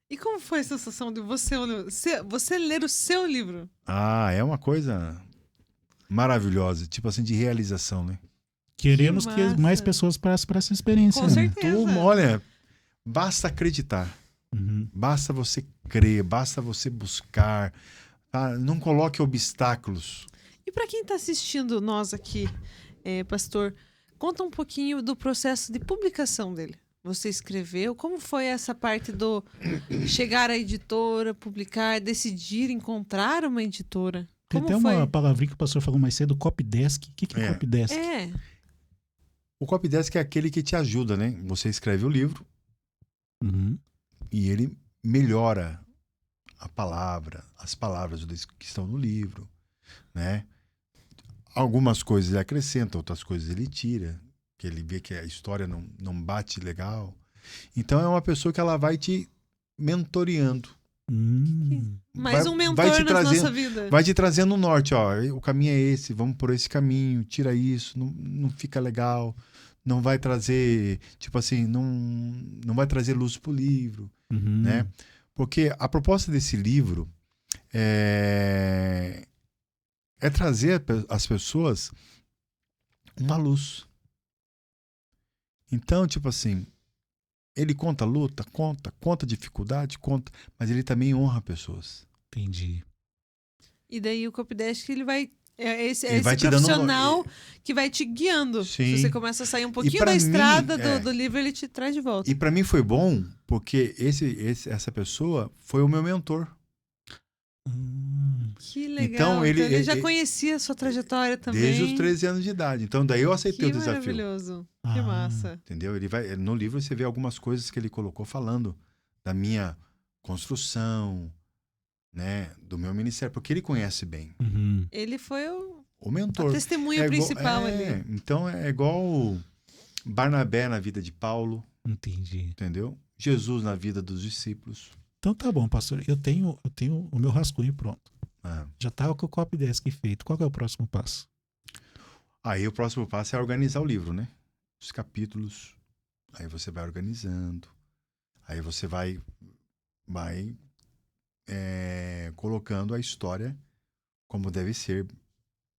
E como foi a sensação de você ler o seu livro? Ah, é uma coisa maravilhosa. Tipo assim, de realização, né? Queremos Que que massa. mais pessoas passem por essa experiência. Com né? certeza. Olha, basta acreditar. Uhum. Basta você crer, basta você buscar. Tá? Não coloque obstáculos. E para quem está assistindo nós aqui, pastor, conta um pouquinho do processo de publicação dele. Você escreveu, como foi essa parte do chegar à editora, publicar, decidir encontrar uma editora? Tem Como até foi? uma palavrinha que o pastor falou mais cedo, copydesk. O que é É. copydesk? É, O copydesk é aquele que te ajuda, né? Você escreve o livro Uhum. e ele melhora as palavras que estão no livro, né? Algumas coisas ele acrescenta, outras coisas ele tira, que ele vê que a história não, não bate legal. Então é uma pessoa que ela vai te mentoreando. Mais Vai- um mentor vai te na trazer- nossa vida. Vai te trazendo o norte, ó. O caminho é esse, vamos por esse caminho, tira isso, não fica legal. Não vai trazer, tipo assim, não vai trazer luz pro livro, Uhum. né? Porque a proposta desse livro é trazer às pessoas uma luz. Então, tipo assim, ele conta luta, conta dificuldade, conta, mas ele também honra pessoas. Entendi. E daí o Copdesk, ele vai... É esse Ele vai te dando profissional que vai te guiando. Sim. Se você começa a sair um pouquinho pra da mim, estrada é. do livro, ele te traz de volta. E para mim foi bom, porque essa pessoa foi o meu mentor. Que legal. Então, Então, ele- ele já ele- conhecia a sua trajetória também. Desde os 13 anos de idade. Então, daí eu aceitei Que o desafio. maravilhoso. Que Ah. massa. Entendeu? No livro você vê algumas coisas que ele colocou falando da minha construção, né? Do meu ministério, porque ele conhece bem. Uhum. Ele foi O a mentor. testemunha É igual- principal ali. Então é igual Barnabé na vida de Paulo, Entendi. entendeu? Jesus na vida dos discípulos. Então tá bom, pastor. Eu tenho o meu rascunho pronto. Ah. Já tava com o Copdesk feito. Qual que é o próximo passo? Aí o próximo passo é organizar o livro, né? Os capítulos. Aí você vai organizando. Aí você vai colocando a história como deve ser,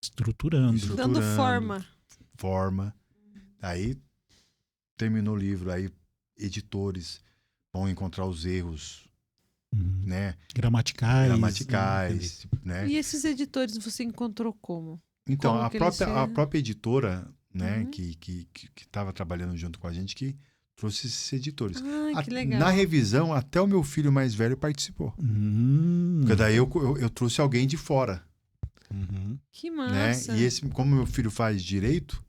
Estruturando. Dando forma. Aí terminou o livro, aí editores vão encontrar os erros, Uhum. né? Gramaticais. Gramaticais, né? E esses editores você encontrou como? Então, como a que eles própria editora, né, Uhum. que estava trabalhando junto com a gente, que trouxe esses editores. Ah, que legal. Na revisão, até o meu filho mais velho participou. Porque daí eu trouxe alguém de fora, Uhum. Que né? massa. E como meu filho faz direito,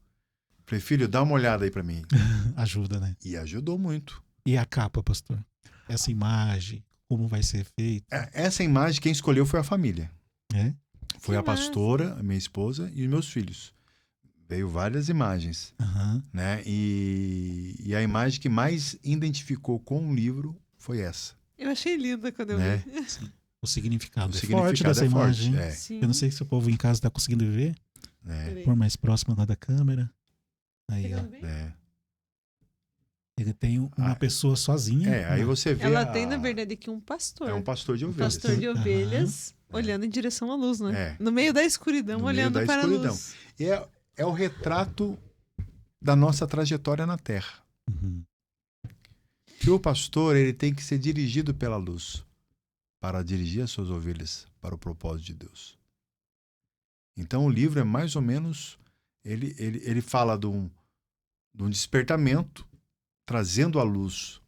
falei, filho, dá uma olhada aí pra mim. Ajuda, né? E ajudou muito. E a capa, pastor? Essa imagem, como vai ser feita? Essa imagem, quem escolheu foi a família. É? Foi Que a pastora, a minha esposa e os meus filhos. Veio várias imagens, Aham. né? E a imagem que mais identificou com o livro foi essa, Eu achei linda quando eu né? vi. O significado O é significado forte dessa é forte, imagem. é, Sim. Eu não sei se o povo em casa tá conseguindo ver. né? Peraí. Por mais próximo lá da câmera. Aí, ó. Pegando bem? É. Ele tem uma Ah, pessoa sozinha. Aí você vê Ela tem, na verdade, aqui um pastor. é um pastor de Um ovelhas. pastor de Aham. ovelhas olhando em direção à luz, né? É. No meio da escuridão, No meio olhando da para escuridão. a luz. E é o retrato da nossa trajetória na Terra. Uhum. Que o pastor ele tem que ser dirigido pela luz para dirigir as suas ovelhas para o propósito de Deus. Então o livro é mais ou menos ele fala de um despertamento trazendo a luz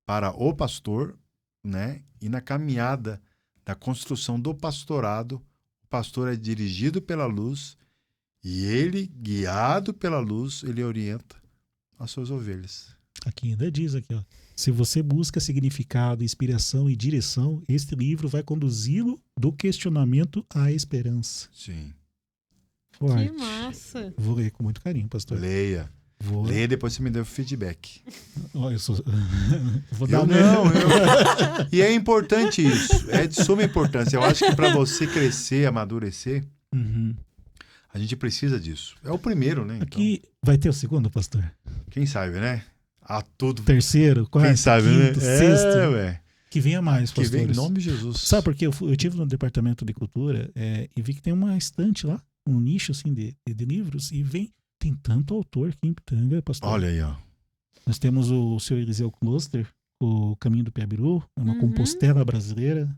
para o pastor, né? E na caminhada da construção do pastorado, o pastor é dirigido pela luz e ele, guiado pela luz, ele orienta as suas ovelhas. Aqui ainda diz aqui, ó. Se você busca significado, inspiração e direção, este livro vai conduzi-lo do questionamento à esperança. Sim. Forte. Que massa. Vou ler com muito carinho, pastor. Leia. Vou. Leia, depois você me dê o feedback. Ó, eu sou... Vou dar Eu não. E é importante isso. É de suma importância. Eu acho que para você crescer, amadurecer, Uhum. a gente precisa disso. É o primeiro, né? Então, Aqui vai ter o segundo, pastor? quem sabe, né? A tudo. Terceiro, quarto, Quem sabe, quinto, né? sexto. Ué. Que venha mais, Que vem em pastores. nome de Jesus. Sabe por quê? Eu tive no departamento de cultura e vi que tem uma estante lá, um nicho assim de livros, e tem tanto autor aqui em Pitanga, pastor. Olha aí, ó. Nós temos o seu Eliseu Kloster, o Caminho do Piabiru, é uma Uhum. compostela brasileira.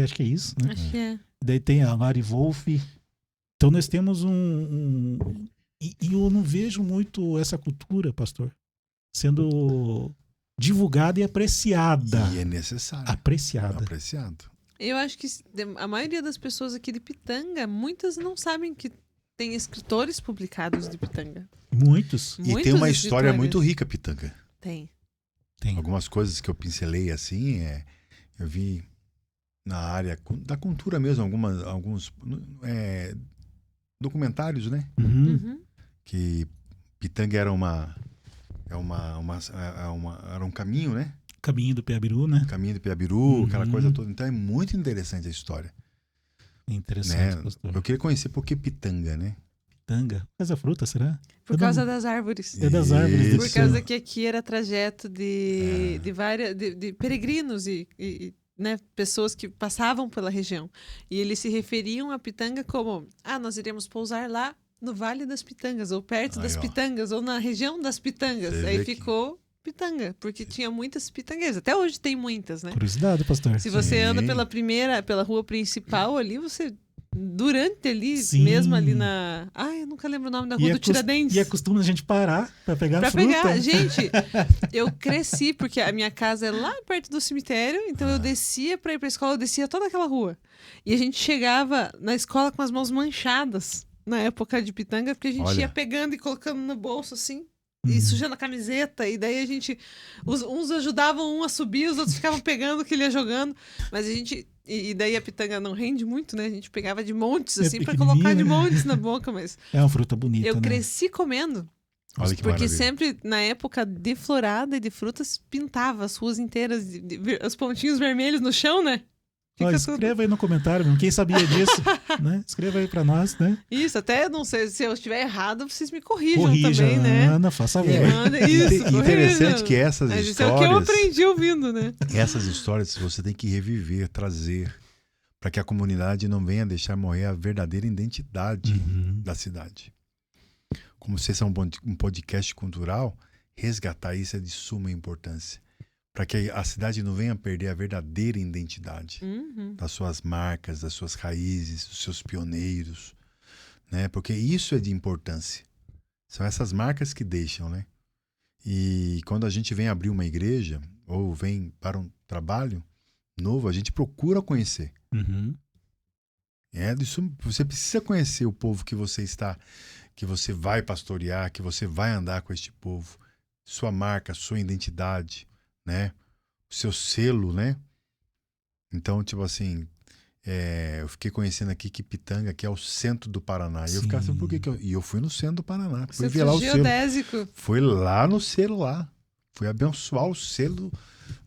Acho que é isso, né? Acho que é. Daí tem a Lari Wolf. Então nós temos e eu não vejo muito essa cultura, pastor, sendo divulgada e apreciada. E é necessário. Apreciada. Apreciado. Eu acho que a maioria das pessoas aqui de Pitanga, muitas não sabem que tem escritores publicados de Pitanga. Muitos. E tem Muitos uma história escritores. muito rica, Pitanga. Tem. Tem. Algumas coisas que eu pincelei assim, eu vi na área da cultura mesmo, alguns documentários, né? Uhum. Uhum. Que Pitanga era era um caminho, né? Caminho do Piabiru, né? Caminho do Piabiru, aquela Uhum. coisa toda. Então é muito interessante a história. Interessante, Né? pastor. Eu queria conhecer por que pitanga, né? Pitanga. Mas a fruta, será? Por causa das árvores. É das árvores do Isso. Por causa que aqui era trajeto de várias de peregrinos né, pessoas que passavam pela região. E eles se referiam à pitanga como: nós iremos pousar lá no Vale das Pitangas, ou perto Aí, das ó. Pitangas, ou na região das Pitangas. Você vê Aí que- ficou pitanga, porque tinha muitas pitangueiras. Até hoje tem muitas, né? Curiosidade, pastor. Se você anda Sim. pela rua principal ali, você... Durante ali, Sim. mesmo ali na... eu nunca lembro o nome da rua do Tiradentes. E é costume a gente parar pra pegar Pra a fruta. pegar, gente, eu cresci, porque a minha casa é lá perto do cemitério, então eu descia pra ir pra escola, eu descia toda aquela rua. E a gente chegava na escola com as mãos manchadas, na época de pitanga, porque a gente Olha. ia pegando e colocando no bolso, assim, Uhum. e sujando a camiseta, e daí a gente... Uns ajudavam um a subir, os outros ficavam pegando o que ele ia jogando, mas a gente... E daí a pitanga não rende muito, né? A gente pegava de montes, É assim, pra pequenininha, colocar de né? montes na boca, mas... É uma fruta bonita, Eu né? cresci comendo. Olha que Porque maravilha. sempre, na época de florada e de frutas, pintava as ruas inteiras, os pontinhos vermelhos no chão, né? Ó, Fica tudo... escreva aí no comentário, meu. Quem sabia disso, né? Escreva aí pra nós, né? Isso, até não sei se eu estiver errado, vocês me corrijam Corrija, também, né? Ana, faça Me favor. manda isso, Interessante corrijam. que essas Mas isso é o que eu histórias, aprendi ouvindo, né? essas histórias você tem que reviver, trazer, para que a comunidade não venha deixar morrer a verdadeira identidade Uhum. da cidade. Como vocês são um podcast cultural, resgatar isso é de suma importância, para que a cidade não venha perder a verdadeira identidade Uhum. das suas marcas, das suas raízes, dos seus pioneiros, né? Porque isso é de importância. São essas marcas que deixam, né? E quando a gente vem abrir uma igreja ou vem para um trabalho novo, a gente procura conhecer. Uhum. Você precisa conhecer o povo que você está, que você vai pastorear, que você vai andar com este povo, sua marca, sua identidade, né? O seu selo, né? Então, tipo assim, eu fiquei conhecendo aqui que Pitanga, que é o centro do Paraná. E eu ficava assim, por que que eu... E eu fui no centro do Paraná, fui ver lá o selo. Geodésico. Fui lá no selo lá. Fui abençoar o selo,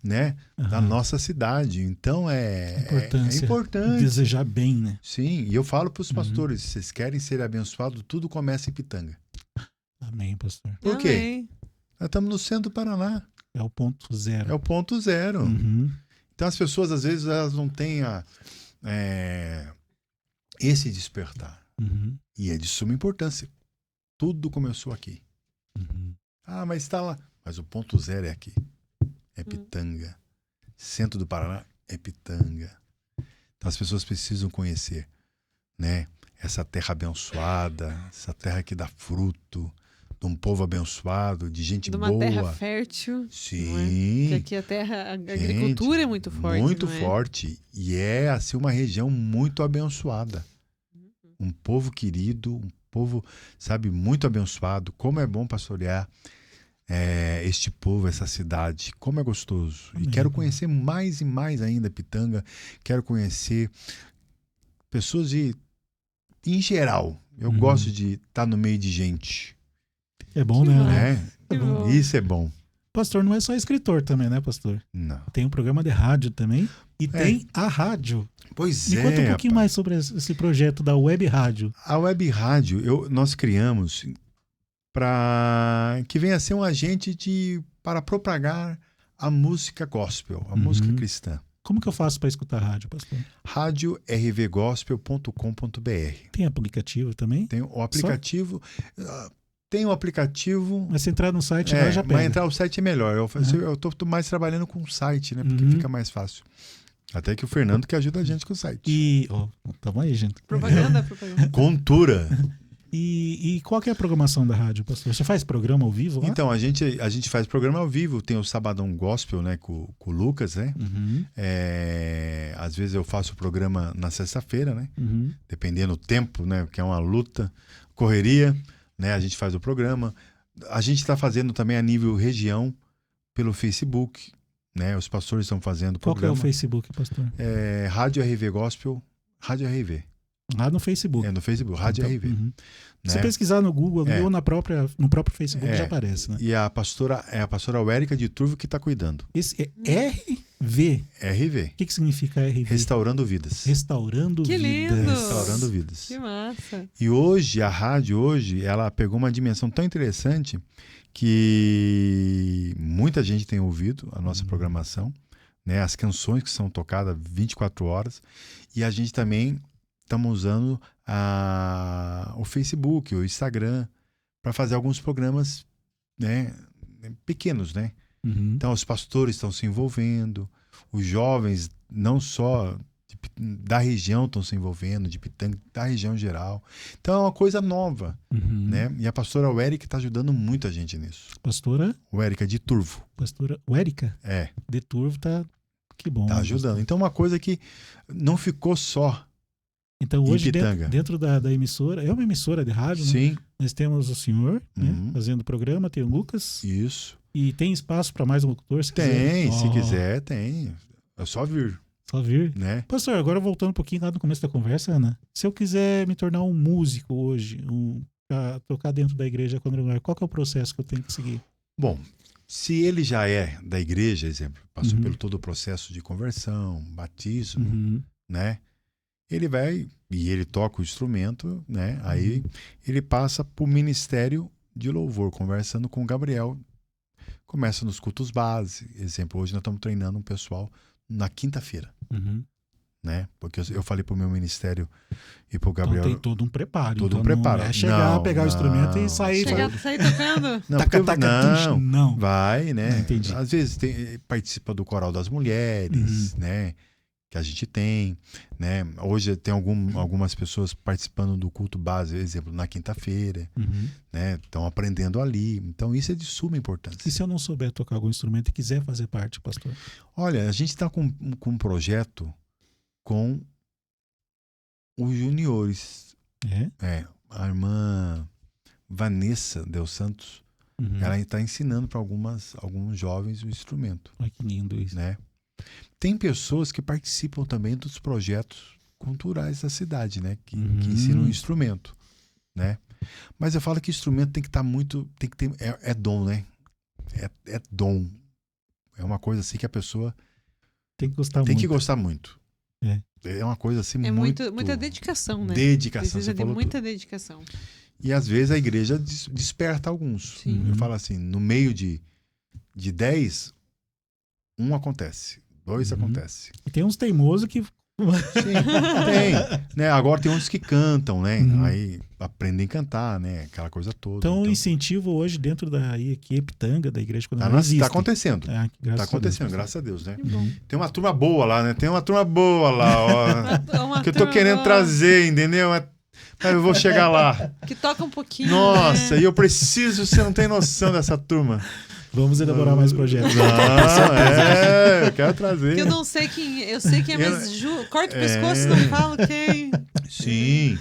né, da Aham. nossa cidade. Então é Importância. importante. Desejar bem, né? Sim, e eu falo para os pastores, se vocês querem ser abençoados, tudo começa em Pitanga. Amém, pastor. Por quê? Amém. Nós estamos no centro do Paraná. É o ponto zero. É o ponto zero. Uhum. Então as pessoas, às vezes, elas não têm esse despertar. Uhum. E é de suma importância. Tudo começou aqui. Uhum. Mas está lá. Mas o ponto zero é aqui. É Pitanga. Centro do Paraná é Pitanga. Então as pessoas precisam conhecer, né? Essa terra abençoada, essa terra que dá fruto, de um povo abençoado, de gente De uma boa. terra fértil. Sim. Que aqui a terra, a agricultura é muito forte. Muito não é? forte. E é, assim, uma região muito abençoada. Um povo querido, um povo, sabe, muito abençoado. Como é bom pastorear este povo, essa cidade. Como é gostoso. Amém. E quero conhecer mais e mais ainda Pitanga. Quero conhecer pessoas em geral. Eu gosto de estar no meio de gente. É bom, Que né? bom. Ana? Né? Que bom. Isso é bom. Pastor não é só escritor também, né, pastor? Não. Tem um programa de rádio também. E tem a rádio. Pois Me conta um pouquinho rapaz. mais sobre esse projeto da Web Rádio. A Web Rádio, nós criamos para que venha a ser um agente para propagar a música gospel, a música cristã. Como que eu faço para escutar rádio, pastor? radiorvgospel.com.br. Tem aplicativo também? Tem o aplicativo. Tem o aplicativo. Mas se entrar no site, lá já pega. Mas entrar no site é melhor. Eu tô mais trabalhando com o site, né? Porque fica mais fácil. Até que o Fernando que ajuda a gente com o site. E, tamo aí, gente. Propaganda. Contura. E qual que é a programação da rádio, pastor? Você faz programa ao vivo lá? Então, a gente faz programa ao vivo. Tem o Sabadão Gospel, né? Com o Lucas, né? Uhum, Às vezes eu faço o programa na sexta-feira, né? uhum. Dependendo do tempo, né? Que é uma luta, correria, né? A gente faz o programa. A gente está fazendo também a nível região pelo Facebook, né? Os pastores estão fazendo o Qual que é programa. o Facebook, pastor? Rádio RV Gospel, Rádio RV. Lá no Facebook. É no Facebook, Rádio Então, RV. uhum. Né? Se pesquisar no Google ali, É. ou no próprio Facebook já aparece, né? E a pastora Wérica de Turvo que está cuidando. Esse é RV. RV, O que significa RV? Restaurando Vidas. Restaurando Que Vidas. lindo! Restaurando Vidas. Que massa. E hoje, a rádio hoje, ela pegou uma dimensão tão interessante que muita gente tem ouvido a nossa programação, né? As canções que são tocadas 24 horas. E a gente também estamos usando o Facebook, o Instagram, para fazer alguns programas, né, pequenos, né? Uhum. Então, os pastores estão se envolvendo, os jovens, não só da região, estão se envolvendo, de Pitanga, da região geral. Então, é uma coisa nova, Uhum. né? E a pastora Wérica está ajudando muita gente nisso. Pastora Wérica de Turvo. Wérica É, de Turvo tá... Que bom. tá ajudando. Então, uma coisa que não ficou só. Então, Em hoje, Pitanga. dentro da emissora, é uma emissora de rádio, né? Sim, Nós temos o senhor, né, Uhum. fazendo o programa, tem o Lucas, isso. e tem espaço para mais um locutor, se quiser. Tem, se Ó, quiser, tem. É só vir, Só vir. né? Pastor, agora voltando um pouquinho lá no começo da conversa, Ana. Se eu quiser me tornar um músico hoje, para tocar dentro da igreja quadrangular, qual que é o processo que eu tenho que seguir? Bom, se ele já é da igreja, exemplo, passou Uhum. pelo todo o processo de conversão, batismo, Uhum. né? Ele vai e ele toca o instrumento, né? Aí ele passa para o ministério de louvor, conversando com o Gabriel. Começa nos cultos base. Exemplo, hoje nós estamos treinando um pessoal na quinta-feira, Uhum. né? Porque eu falei para o meu ministério e para o Gabriel. Então tem todo um preparo. Todo um então preparo. Não é chegar, Não, pegar o instrumento e não. sair. Sair tocando? Não, Taca, porque- taca, não, não. vai, né? Não, entendi. Às vezes participa do coral das mulheres, né? Que a gente tem, né? Hoje tem algumas pessoas participando do culto base, exemplo, na quinta-feira, Uhum. né? Estão aprendendo ali. Então isso é de suma importância. E se eu não souber tocar algum instrumento e quiser fazer parte, pastor? Olha, a gente está com um projeto com os juniores. A irmã Vanessa Del Santos, Uhum. ela está ensinando para alguns jovens o instrumento, Olha que lindo isso. né? Tem pessoas que participam também dos projetos culturais da cidade, né? Que ensinam o instrumento, né? Mas eu falo que instrumento tem que estar tem que ter, é dom, né? É dom. É uma coisa assim que a pessoa Tem que gostar tem muito. que gostar muito. É. É uma coisa assim É muito... muita dedicação, né? Dedicação, Precisa você de falou muita tudo. dedicação. E às vezes a igreja desperta alguns. Sim. Eu falo assim, no meio de 10, um acontece, 2 acontece. E tem uns teimosos que... Sim, tem. Né? Agora tem uns que cantam, né? Uhum. Aí aprendem a cantar, né? Aquela coisa toda. Então, o incentivo hoje dentro da equipe Tanga, da igreja quando tá acontecendo. Ah, Tá acontecendo, a Deus. graças a Deus, né? Que bom. Tem uma turma boa lá, né? Tem uma turma boa lá, ó. Que eu tô querendo trazer, entendeu? Mas eu vou chegar lá. Que toca um pouquinho. Nossa, né? e eu preciso, você não tem noção dessa turma. Vamos elaborar mais projetos. Não, eu quero trazer. Que eu não sei quem. Eu sei quem é, mas corta o É. pescoço, não falo quem. Sim.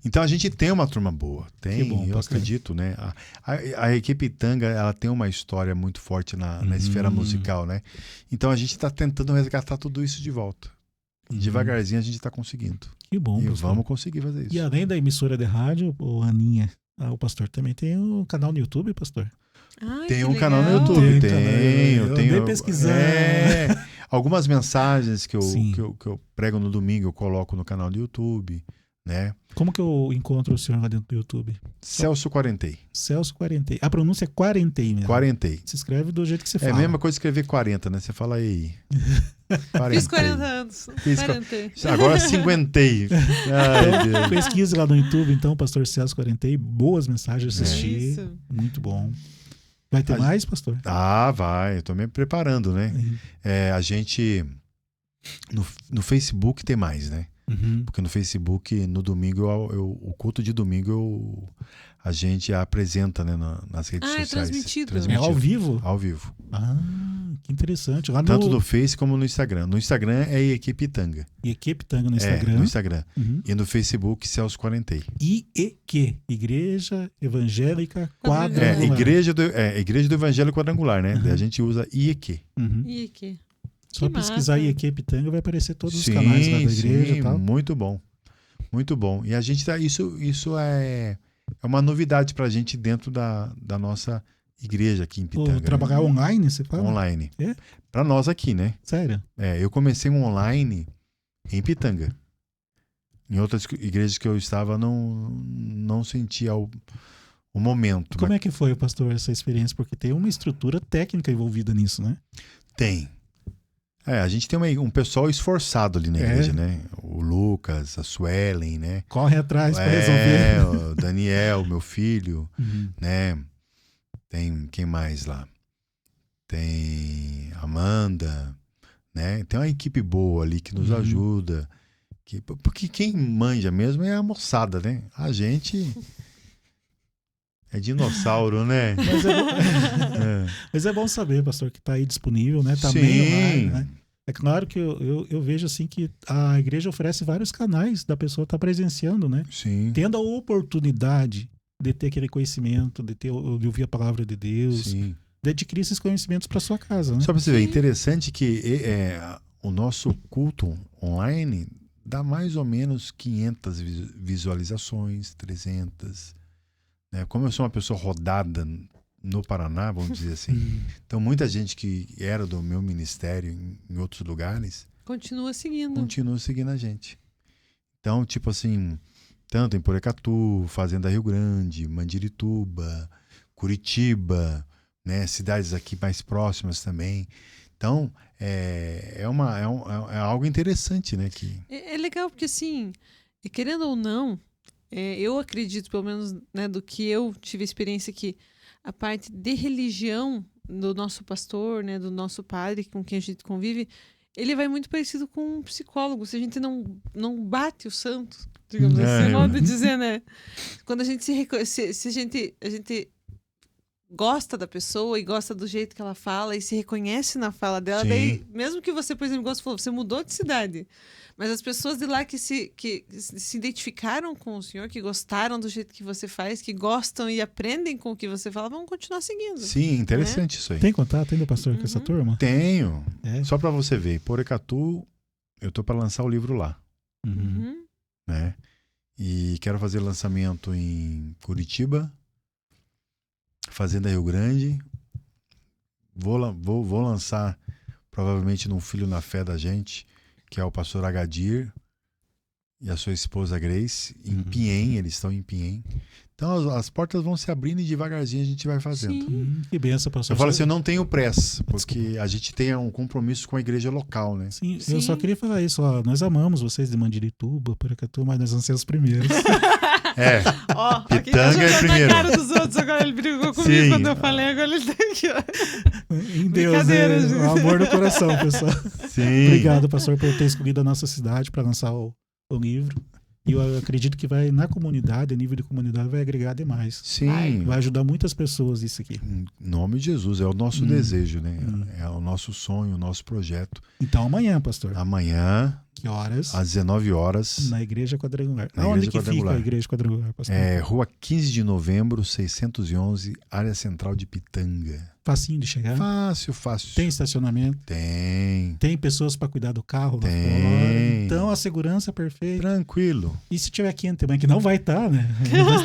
Então a gente tem uma turma boa. Tem, Que bom, eu bacana. acredito, né? A equipe Tanga, ela tem uma história muito forte na esfera musical, né? Então a gente está tentando resgatar tudo isso de volta. E devagarzinho a gente está conseguindo. Que bom, E pastor. vamos conseguir fazer isso. E além da emissora de rádio, ô Aninha, o pastor também tem um canal no YouTube, pastor? Ai, Tem que um canal no legal. YouTube, Tem canal, eu tenho. andei pesquisando. Algumas mensagens que Sim. eu prego no domingo, eu coloco no canal do YouTube, né? Como que eu encontro o senhor lá dentro do YouTube? Celso Quarentei. Celso Quarentei. A pronúncia é Quarentei mesmo. Quarentei. Se escreve do jeito que você É fala. a mesma coisa que escrever 40, né? Você fala aí. Fiz 40 anos. Fiz 40. Agora 50. Ai, Deus. Pesquise lá no YouTube, então, pastor Celso Quarentei. Boas mensagens, assisti. Isso. Muito bom. Vai ter mais, pastor? Ah, vai. Eu tô me preparando, né? A gente... No Facebook tem mais, né? Uhum. Porque no Facebook, no domingo, o culto de domingo, a gente apresenta, né, nas redes Ah, é sociais. transmitido. É ao vivo? Ao vivo. Ah, que interessante. Lá Tanto no no Face como no Instagram. No Instagram é a Equipe Tanga. Equipe Tanga no Instagram. No Instagram. Uhum. E no Facebook, Celso Quarentei. IEQ, Igreja Evangélica Quadrangular. Quadrangular. Igreja do Evangelho Quadrangular, né? Daí a gente usa IEQ. Uhum. E aqui? Só Que pesquisar massa. IEQ Pitanga vai aparecer todos os canais lá da igreja sim, e tal. muito bom. muito bom. E a gente isso é uma novidade pra gente dentro da nossa igreja aqui em Pitanga. Trabalhar online, você fala? Online. É? Pra nós aqui, né? Sério? Eu comecei um online em Pitanga. Em outras igrejas que eu estava, não sentia o momento. Como é que foi, pastor, essa experiência? Porque tem uma estrutura técnica envolvida nisso, né? Tem. A gente tem um pessoal esforçado ali na igreja, né? O Lucas, a Suelen, né? Corre atrás para resolver. O Daniel, meu filho, Uhum. né? Tem quem mais lá? Tem Amanda, né? Tem uma equipe boa ali que nos ajuda. Porque quem manja mesmo é a moçada, né? A gente é dinossauro, né? Mas é bom saber, pastor, que está aí disponível, né? Tá Sim. meio online, né? É claro que eu vejo assim que a igreja oferece vários canais da pessoa estar presenciando, né? Sim. Tendo a oportunidade de ter aquele conhecimento, de ouvir a palavra de Deus, Sim. de adquirir esses conhecimentos para sua casa, né? Só para você ver, interessante que o nosso culto online dá mais ou menos 500 visualizações, 300. Né? Como eu sou uma pessoa rodada no Paraná, vamos dizer assim, então muita gente que era do meu ministério em outros lugares Continua seguindo. continua seguindo a gente. Então, tipo assim, tanto em Porecatu, Fazenda Rio Grande, Mandirituba, Curitiba, né? Cidades aqui mais próximas também. Então, é algo interessante, né? É legal porque, assim, querendo ou não, eu acredito, pelo menos, né, do que eu tive experiência aqui, a parte de religião do nosso pastor, né, do nosso padre com quem a gente convive, ele vai muito parecido com um psicólogo. Se a gente não bate o santo, digamos assim, modo de dizer, né? Quando a gente se a gente gosta da pessoa e gosta do jeito que ela fala e se reconhece na fala dela, Sim. daí, mesmo que você, por exemplo, você mudou de cidade, mas as pessoas de lá que se identificaram com o senhor, que gostaram do jeito que você faz, que gostam e aprendem com o que você fala, vão continuar seguindo. Sim, interessante isso aí. Tem contato ainda, pastor, com essa turma? Tenho. É. Só para você ver, Porecatu, eu tô para lançar o livro lá, Uhum. né? E quero fazer lançamento em Curitiba, Fazenda Rio Grande. Vou lançar provavelmente num Filho na Fé da gente, que é o pastor Agadir e a sua esposa Grace, em Pinhém, eles estão em Pinhém. Então as portas vão se abrindo e devagarzinho a gente vai fazendo. Sim. Que benção, pastor. Eu falo assim, eu não tenho pressa, porque a gente tem um compromisso com a igreja local, né? Sim, Sim. eu só queria falar isso, ó, nós amamos vocês de Mandirituba, Porecatu, mas nós vamos ser os primeiros. Ó, aqui Pitanga é tá primeiro. na cara dos outros, agora ele brigou comigo Sim. quando eu falei, agora ele tá aqui, ó. Em Deus, Brincadeira, né? gente. O amor do coração, pessoal. Sim. Obrigado, pastor, por ter escolhido a nossa cidade para lançar o livro. E eu acredito que vai, na comunidade, a nível de comunidade, vai agregar demais. Sim. Vai ajudar muitas pessoas isso aqui. Em nome de Jesus, é o nosso desejo, né? É o nosso sonho, o nosso projeto. Então, amanhã, pastor. Amanhã, Que horas? às 19 horas, Na Igreja Quadrangular. Na Aonde Igreja que Quadrangular. fica a Igreja Quadrangular, pastor? Rua 15 de Novembro, 611, área central de Pitanga. Facinho de chegar? Fácil, fácil. Tem estacionamento? Tem. Tem pessoas para cuidar do carro lá Tem. fora? Então, a segurança é perfeita. Tranquilo. E se tiver quente também, que não vai estar, né?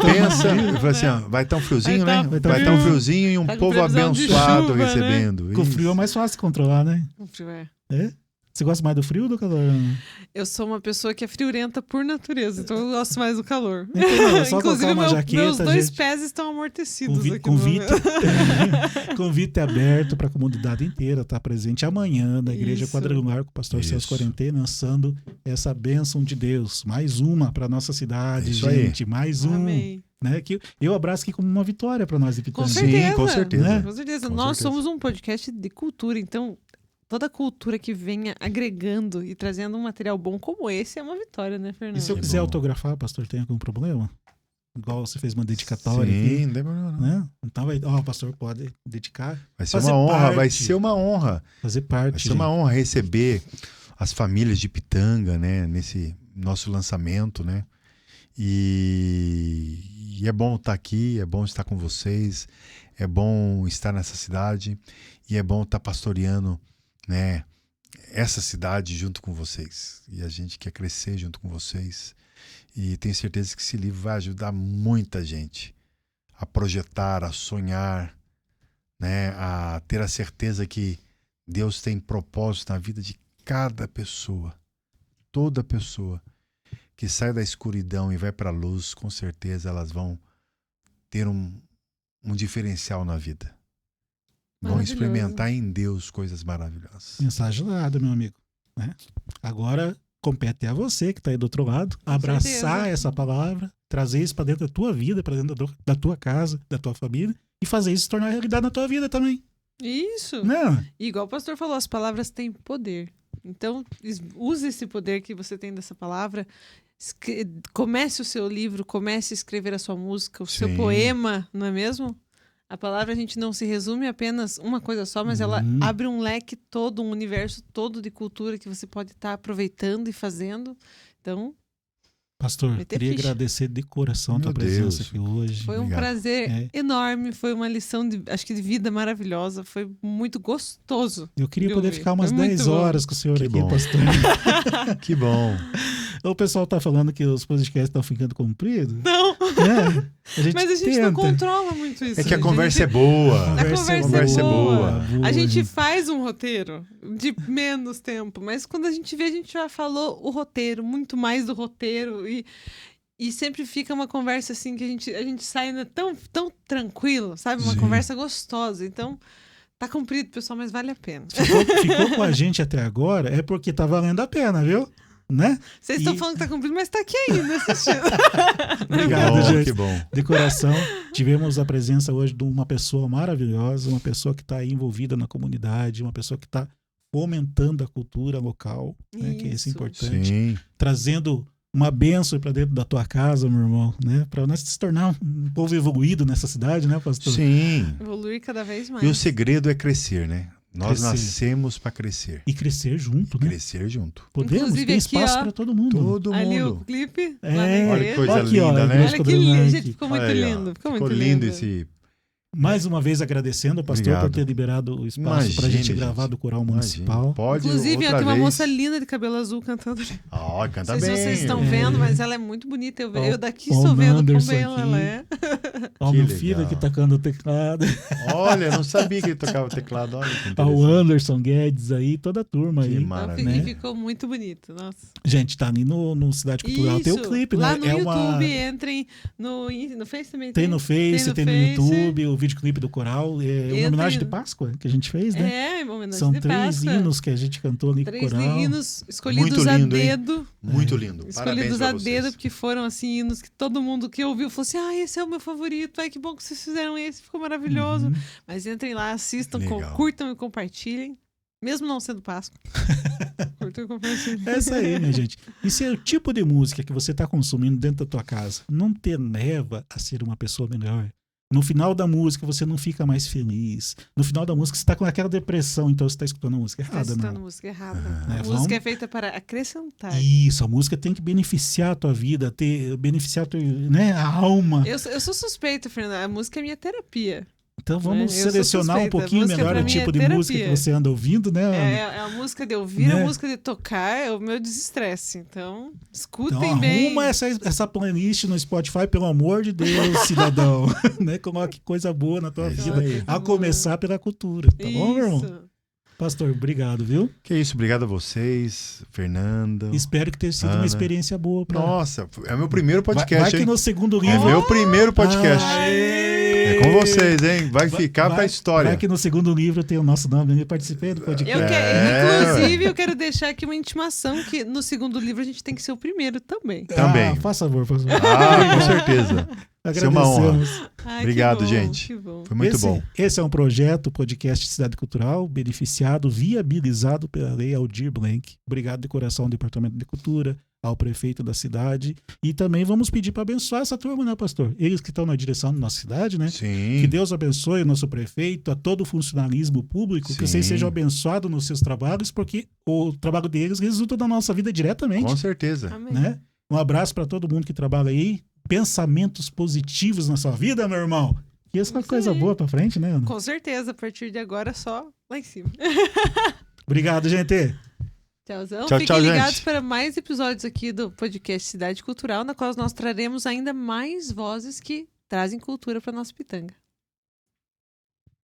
Pensa, eu falei assim, ó, vai estar um friozinho, Vai né? tá Vai estar um frio. friozinho e um Tá com povo previsão de abençoado chuva, né? recebendo. Com Isso. frio é mais fácil de controlar, né? É? Você gosta mais do frio ou do calor? Eu sou uma pessoa que é friorenta por natureza, então eu gosto mais do calor. Então, é só Inclusive, colocar uma jaqueta, meus dois gente. pés estão amortecidos aqui. Convite, convite aberto para a comunidade inteira estar presente amanhã na Igreja Isso. Quadrangular com o pastor Celso Isso. Quarentena, lançando essa bênção de Deus. Mais uma para nossa cidade, Isso aí. gente. Mais um. Amém. Né? Que eu abraço aqui como uma vitória para nós de Com Pitanga. certeza. com certeza. Né? Com certeza. Com Nós certeza. somos um podcast de cultura, então toda cultura que venha agregando e trazendo um material bom como esse é uma vitória, né, Fernando? E se eu Que quiser bom. autografar, pastor, tem algum problema? Igual você fez uma dedicatória Sim, aqui, não tem problema não. né? Então, o pastor pode dedicar, Vai ser Fazer uma honra, vai parte. ser uma honra. fazer parte. Vai ser uma honra receber as famílias de Pitanga, né, nesse nosso lançamento, né? E é bom estar aqui, é bom estar com vocês, é bom estar nessa cidade e é bom estar pastoreando, né, essa cidade junto com vocês. E a gente quer crescer junto com vocês. E tenho certeza que esse livro vai ajudar muita gente a projetar, a sonhar, né? A ter a certeza que Deus tem propósito na vida de cada pessoa. Toda pessoa que sai da escuridão e vai para a luz, com certeza elas vão ter um diferencial na vida. Vão experimentar em Deus coisas maravilhosas. Mensagem dada, meu amigo. Né? Agora compete a você que está aí do outro lado, abraçar essa palavra, trazer isso para dentro da tua vida, para dentro da tua casa, da tua família, e fazer isso se tornar realidade na tua vida também. Isso. Não. E igual o pastor falou, as palavras têm poder. Então, use esse poder que você tem dessa palavra. Comece o seu livro, comece a escrever a sua música, o seu poema, não é mesmo? A palavra, a gente não se resume a apenas uma coisa só, mas ela abre um leque todo, um universo todo de cultura que você pode estar aproveitando e fazendo. Então, pastor, queria agradecer de coração a tua presença aqui hoje. Foi um prazer enorme, foi uma lição, acho que de vida maravilhosa, foi muito gostoso. Eu queria poder ficar umas 10 horas com o senhor aqui, pastor. Que bom. O pessoal tá falando que os podcasts estão ficando compridos. Não. Mas a gente não controla muito isso. É que a conversa é boa. A conversa é boa. A gente faz um roteiro de menos tempo, mas quando a gente vê, a gente já falou o roteiro, muito mais do roteiro. E sempre fica uma conversa assim que a gente sai tão tranquilo, sabe? Uma conversa gostosa. Então, tá comprido, pessoal, mas vale a pena. Ficou com a gente até agora, é porque tá valendo a pena, viu? Né? Vocês estão falando que tá cumprido, mas tá aqui ainda assistindo. Obrigado, gente. Que bom. De coração, tivemos a presença hoje de uma pessoa maravilhosa, uma pessoa que está aí envolvida na comunidade, uma pessoa que está fomentando a cultura local, né, que é isso importante. Sim. Trazendo uma bênção para dentro da tua casa, meu irmão, né? Para nós se tornar um povo evoluído nessa cidade, né, pastor? Sim. Evoluir cada vez mais. E o segredo é crescer, né? Nós nascemos para crescer. E crescer junto, né? Crescer junto. Podemos, inclusive, tem espaço para todo mundo. Todo ali mundo. O clipe. Olha que coisa aqui, linda, né? Olha que lindo, gente, ficou muito lindo. Ficou lindo esse... Mais uma vez agradecendo ao pastor por ter liberado o espaço para a gente gravar do Coral Municipal. Pode. Inclusive, tem uma moça linda de cabelo azul cantando ali. Canta bem. Não sei se vocês estão vendo, mas ela é muito bonita. Eu daqui estou vendo como ela é. Olha o meu filho aqui tocando o teclado. Olha, eu não sabia que ele tocava o teclado. Olha que interessante. O Anderson Guedes aí, toda a turma aí. Que maravilha. E ficou muito bonito, nossa. Gente, tá ali no Cidade Cultural. Isso. Tem o clipe, lá né? no YouTube, entrem no Face também. Tem no Face, tem no YouTube, o videoclipe do Coral. É uma homenagem de Páscoa que a gente fez, né? É, uma homenagem São de Páscoa. 3 hinos que a gente cantou ali com o Coral. 3 hinos escolhidos a dedo. Muito lindo. Escolhidos a dedo, porque foram assim hinos que todo mundo que ouviu falou assim: esse é o meu favorito, que bom que vocês fizeram esse, ficou maravilhoso. Mas entrem lá, assistam, curtam e compartilhem. Mesmo não sendo Páscoa. Curtam e compartilhem. É isso aí, minha gente. E se é o tipo de música que você está consumindo dentro da tua casa não te leva a ser uma pessoa melhor, no final da música você não fica mais feliz. No final da música você está com aquela depressão, então você está escutando a música errada. Está escutando a música errada. A Vamos... música é feita para acrescentar. Isso, a música tem que beneficiar a tua vida, beneficiar a tua, né, a alma. Eu sou suspeita, Fernanda. A música é minha terapia. Então vamos selecionar um pouquinho melhor o tipo de música que você anda ouvindo, né, Ana? É a música de ouvir, a música de tocar, é o meu desestresse. Então, escutem então, bem. Arruma essa playlist no Spotify, pelo amor de Deus, cidadão. Né? Coloque coisa boa na tua vida. A começar pela cultura, tá bom, meu irmão? Pastor, obrigado, viu? Que isso, obrigado a vocês, Fernanda. Espero que tenha sido uma experiência boa. Nossa, é o meu primeiro podcast, vai que no segundo livro... É meu primeiro podcast. É com vocês, hein? Vai ficar pra história. Vai que no segundo livro tem o nosso nome, eu participei do podcast. Inclusive, eu quero deixar aqui uma intimação que no segundo livro a gente tem que ser o primeiro também. Também. Faça favor, com certeza. Agradecemos. É uma honra. Obrigado, bom, gente. Foi muito bom. Esse é um projeto, podcast Cidade Cultural, beneficiado, viabilizado pela Lei Aldir Blanc. Obrigado de coração ao Departamento de Cultura, ao prefeito da cidade. E também vamos pedir para abençoar essa turma, né, pastor? Eles que estão na direção da nossa cidade, né? Sim. Que Deus abençoe o nosso prefeito, a todo o funcionalismo público, que vocês sejam abençoados nos seus trabalhos, porque o trabalho deles resulta da nossa vida diretamente. Com certeza. Né? Um abraço para todo mundo que trabalha aí. Pensamentos positivos na sua vida, meu irmão. E essa é uma coisa boa para frente, né, Ana? Com certeza. A partir de agora, só lá em cima. Obrigado, gente. Tchauzão. Tchau, Fiquem tchau, ligados gente. para mais episódios aqui do podcast Cidade Cultural, na qual nós traremos ainda mais vozes que trazem cultura para nossa pitanga.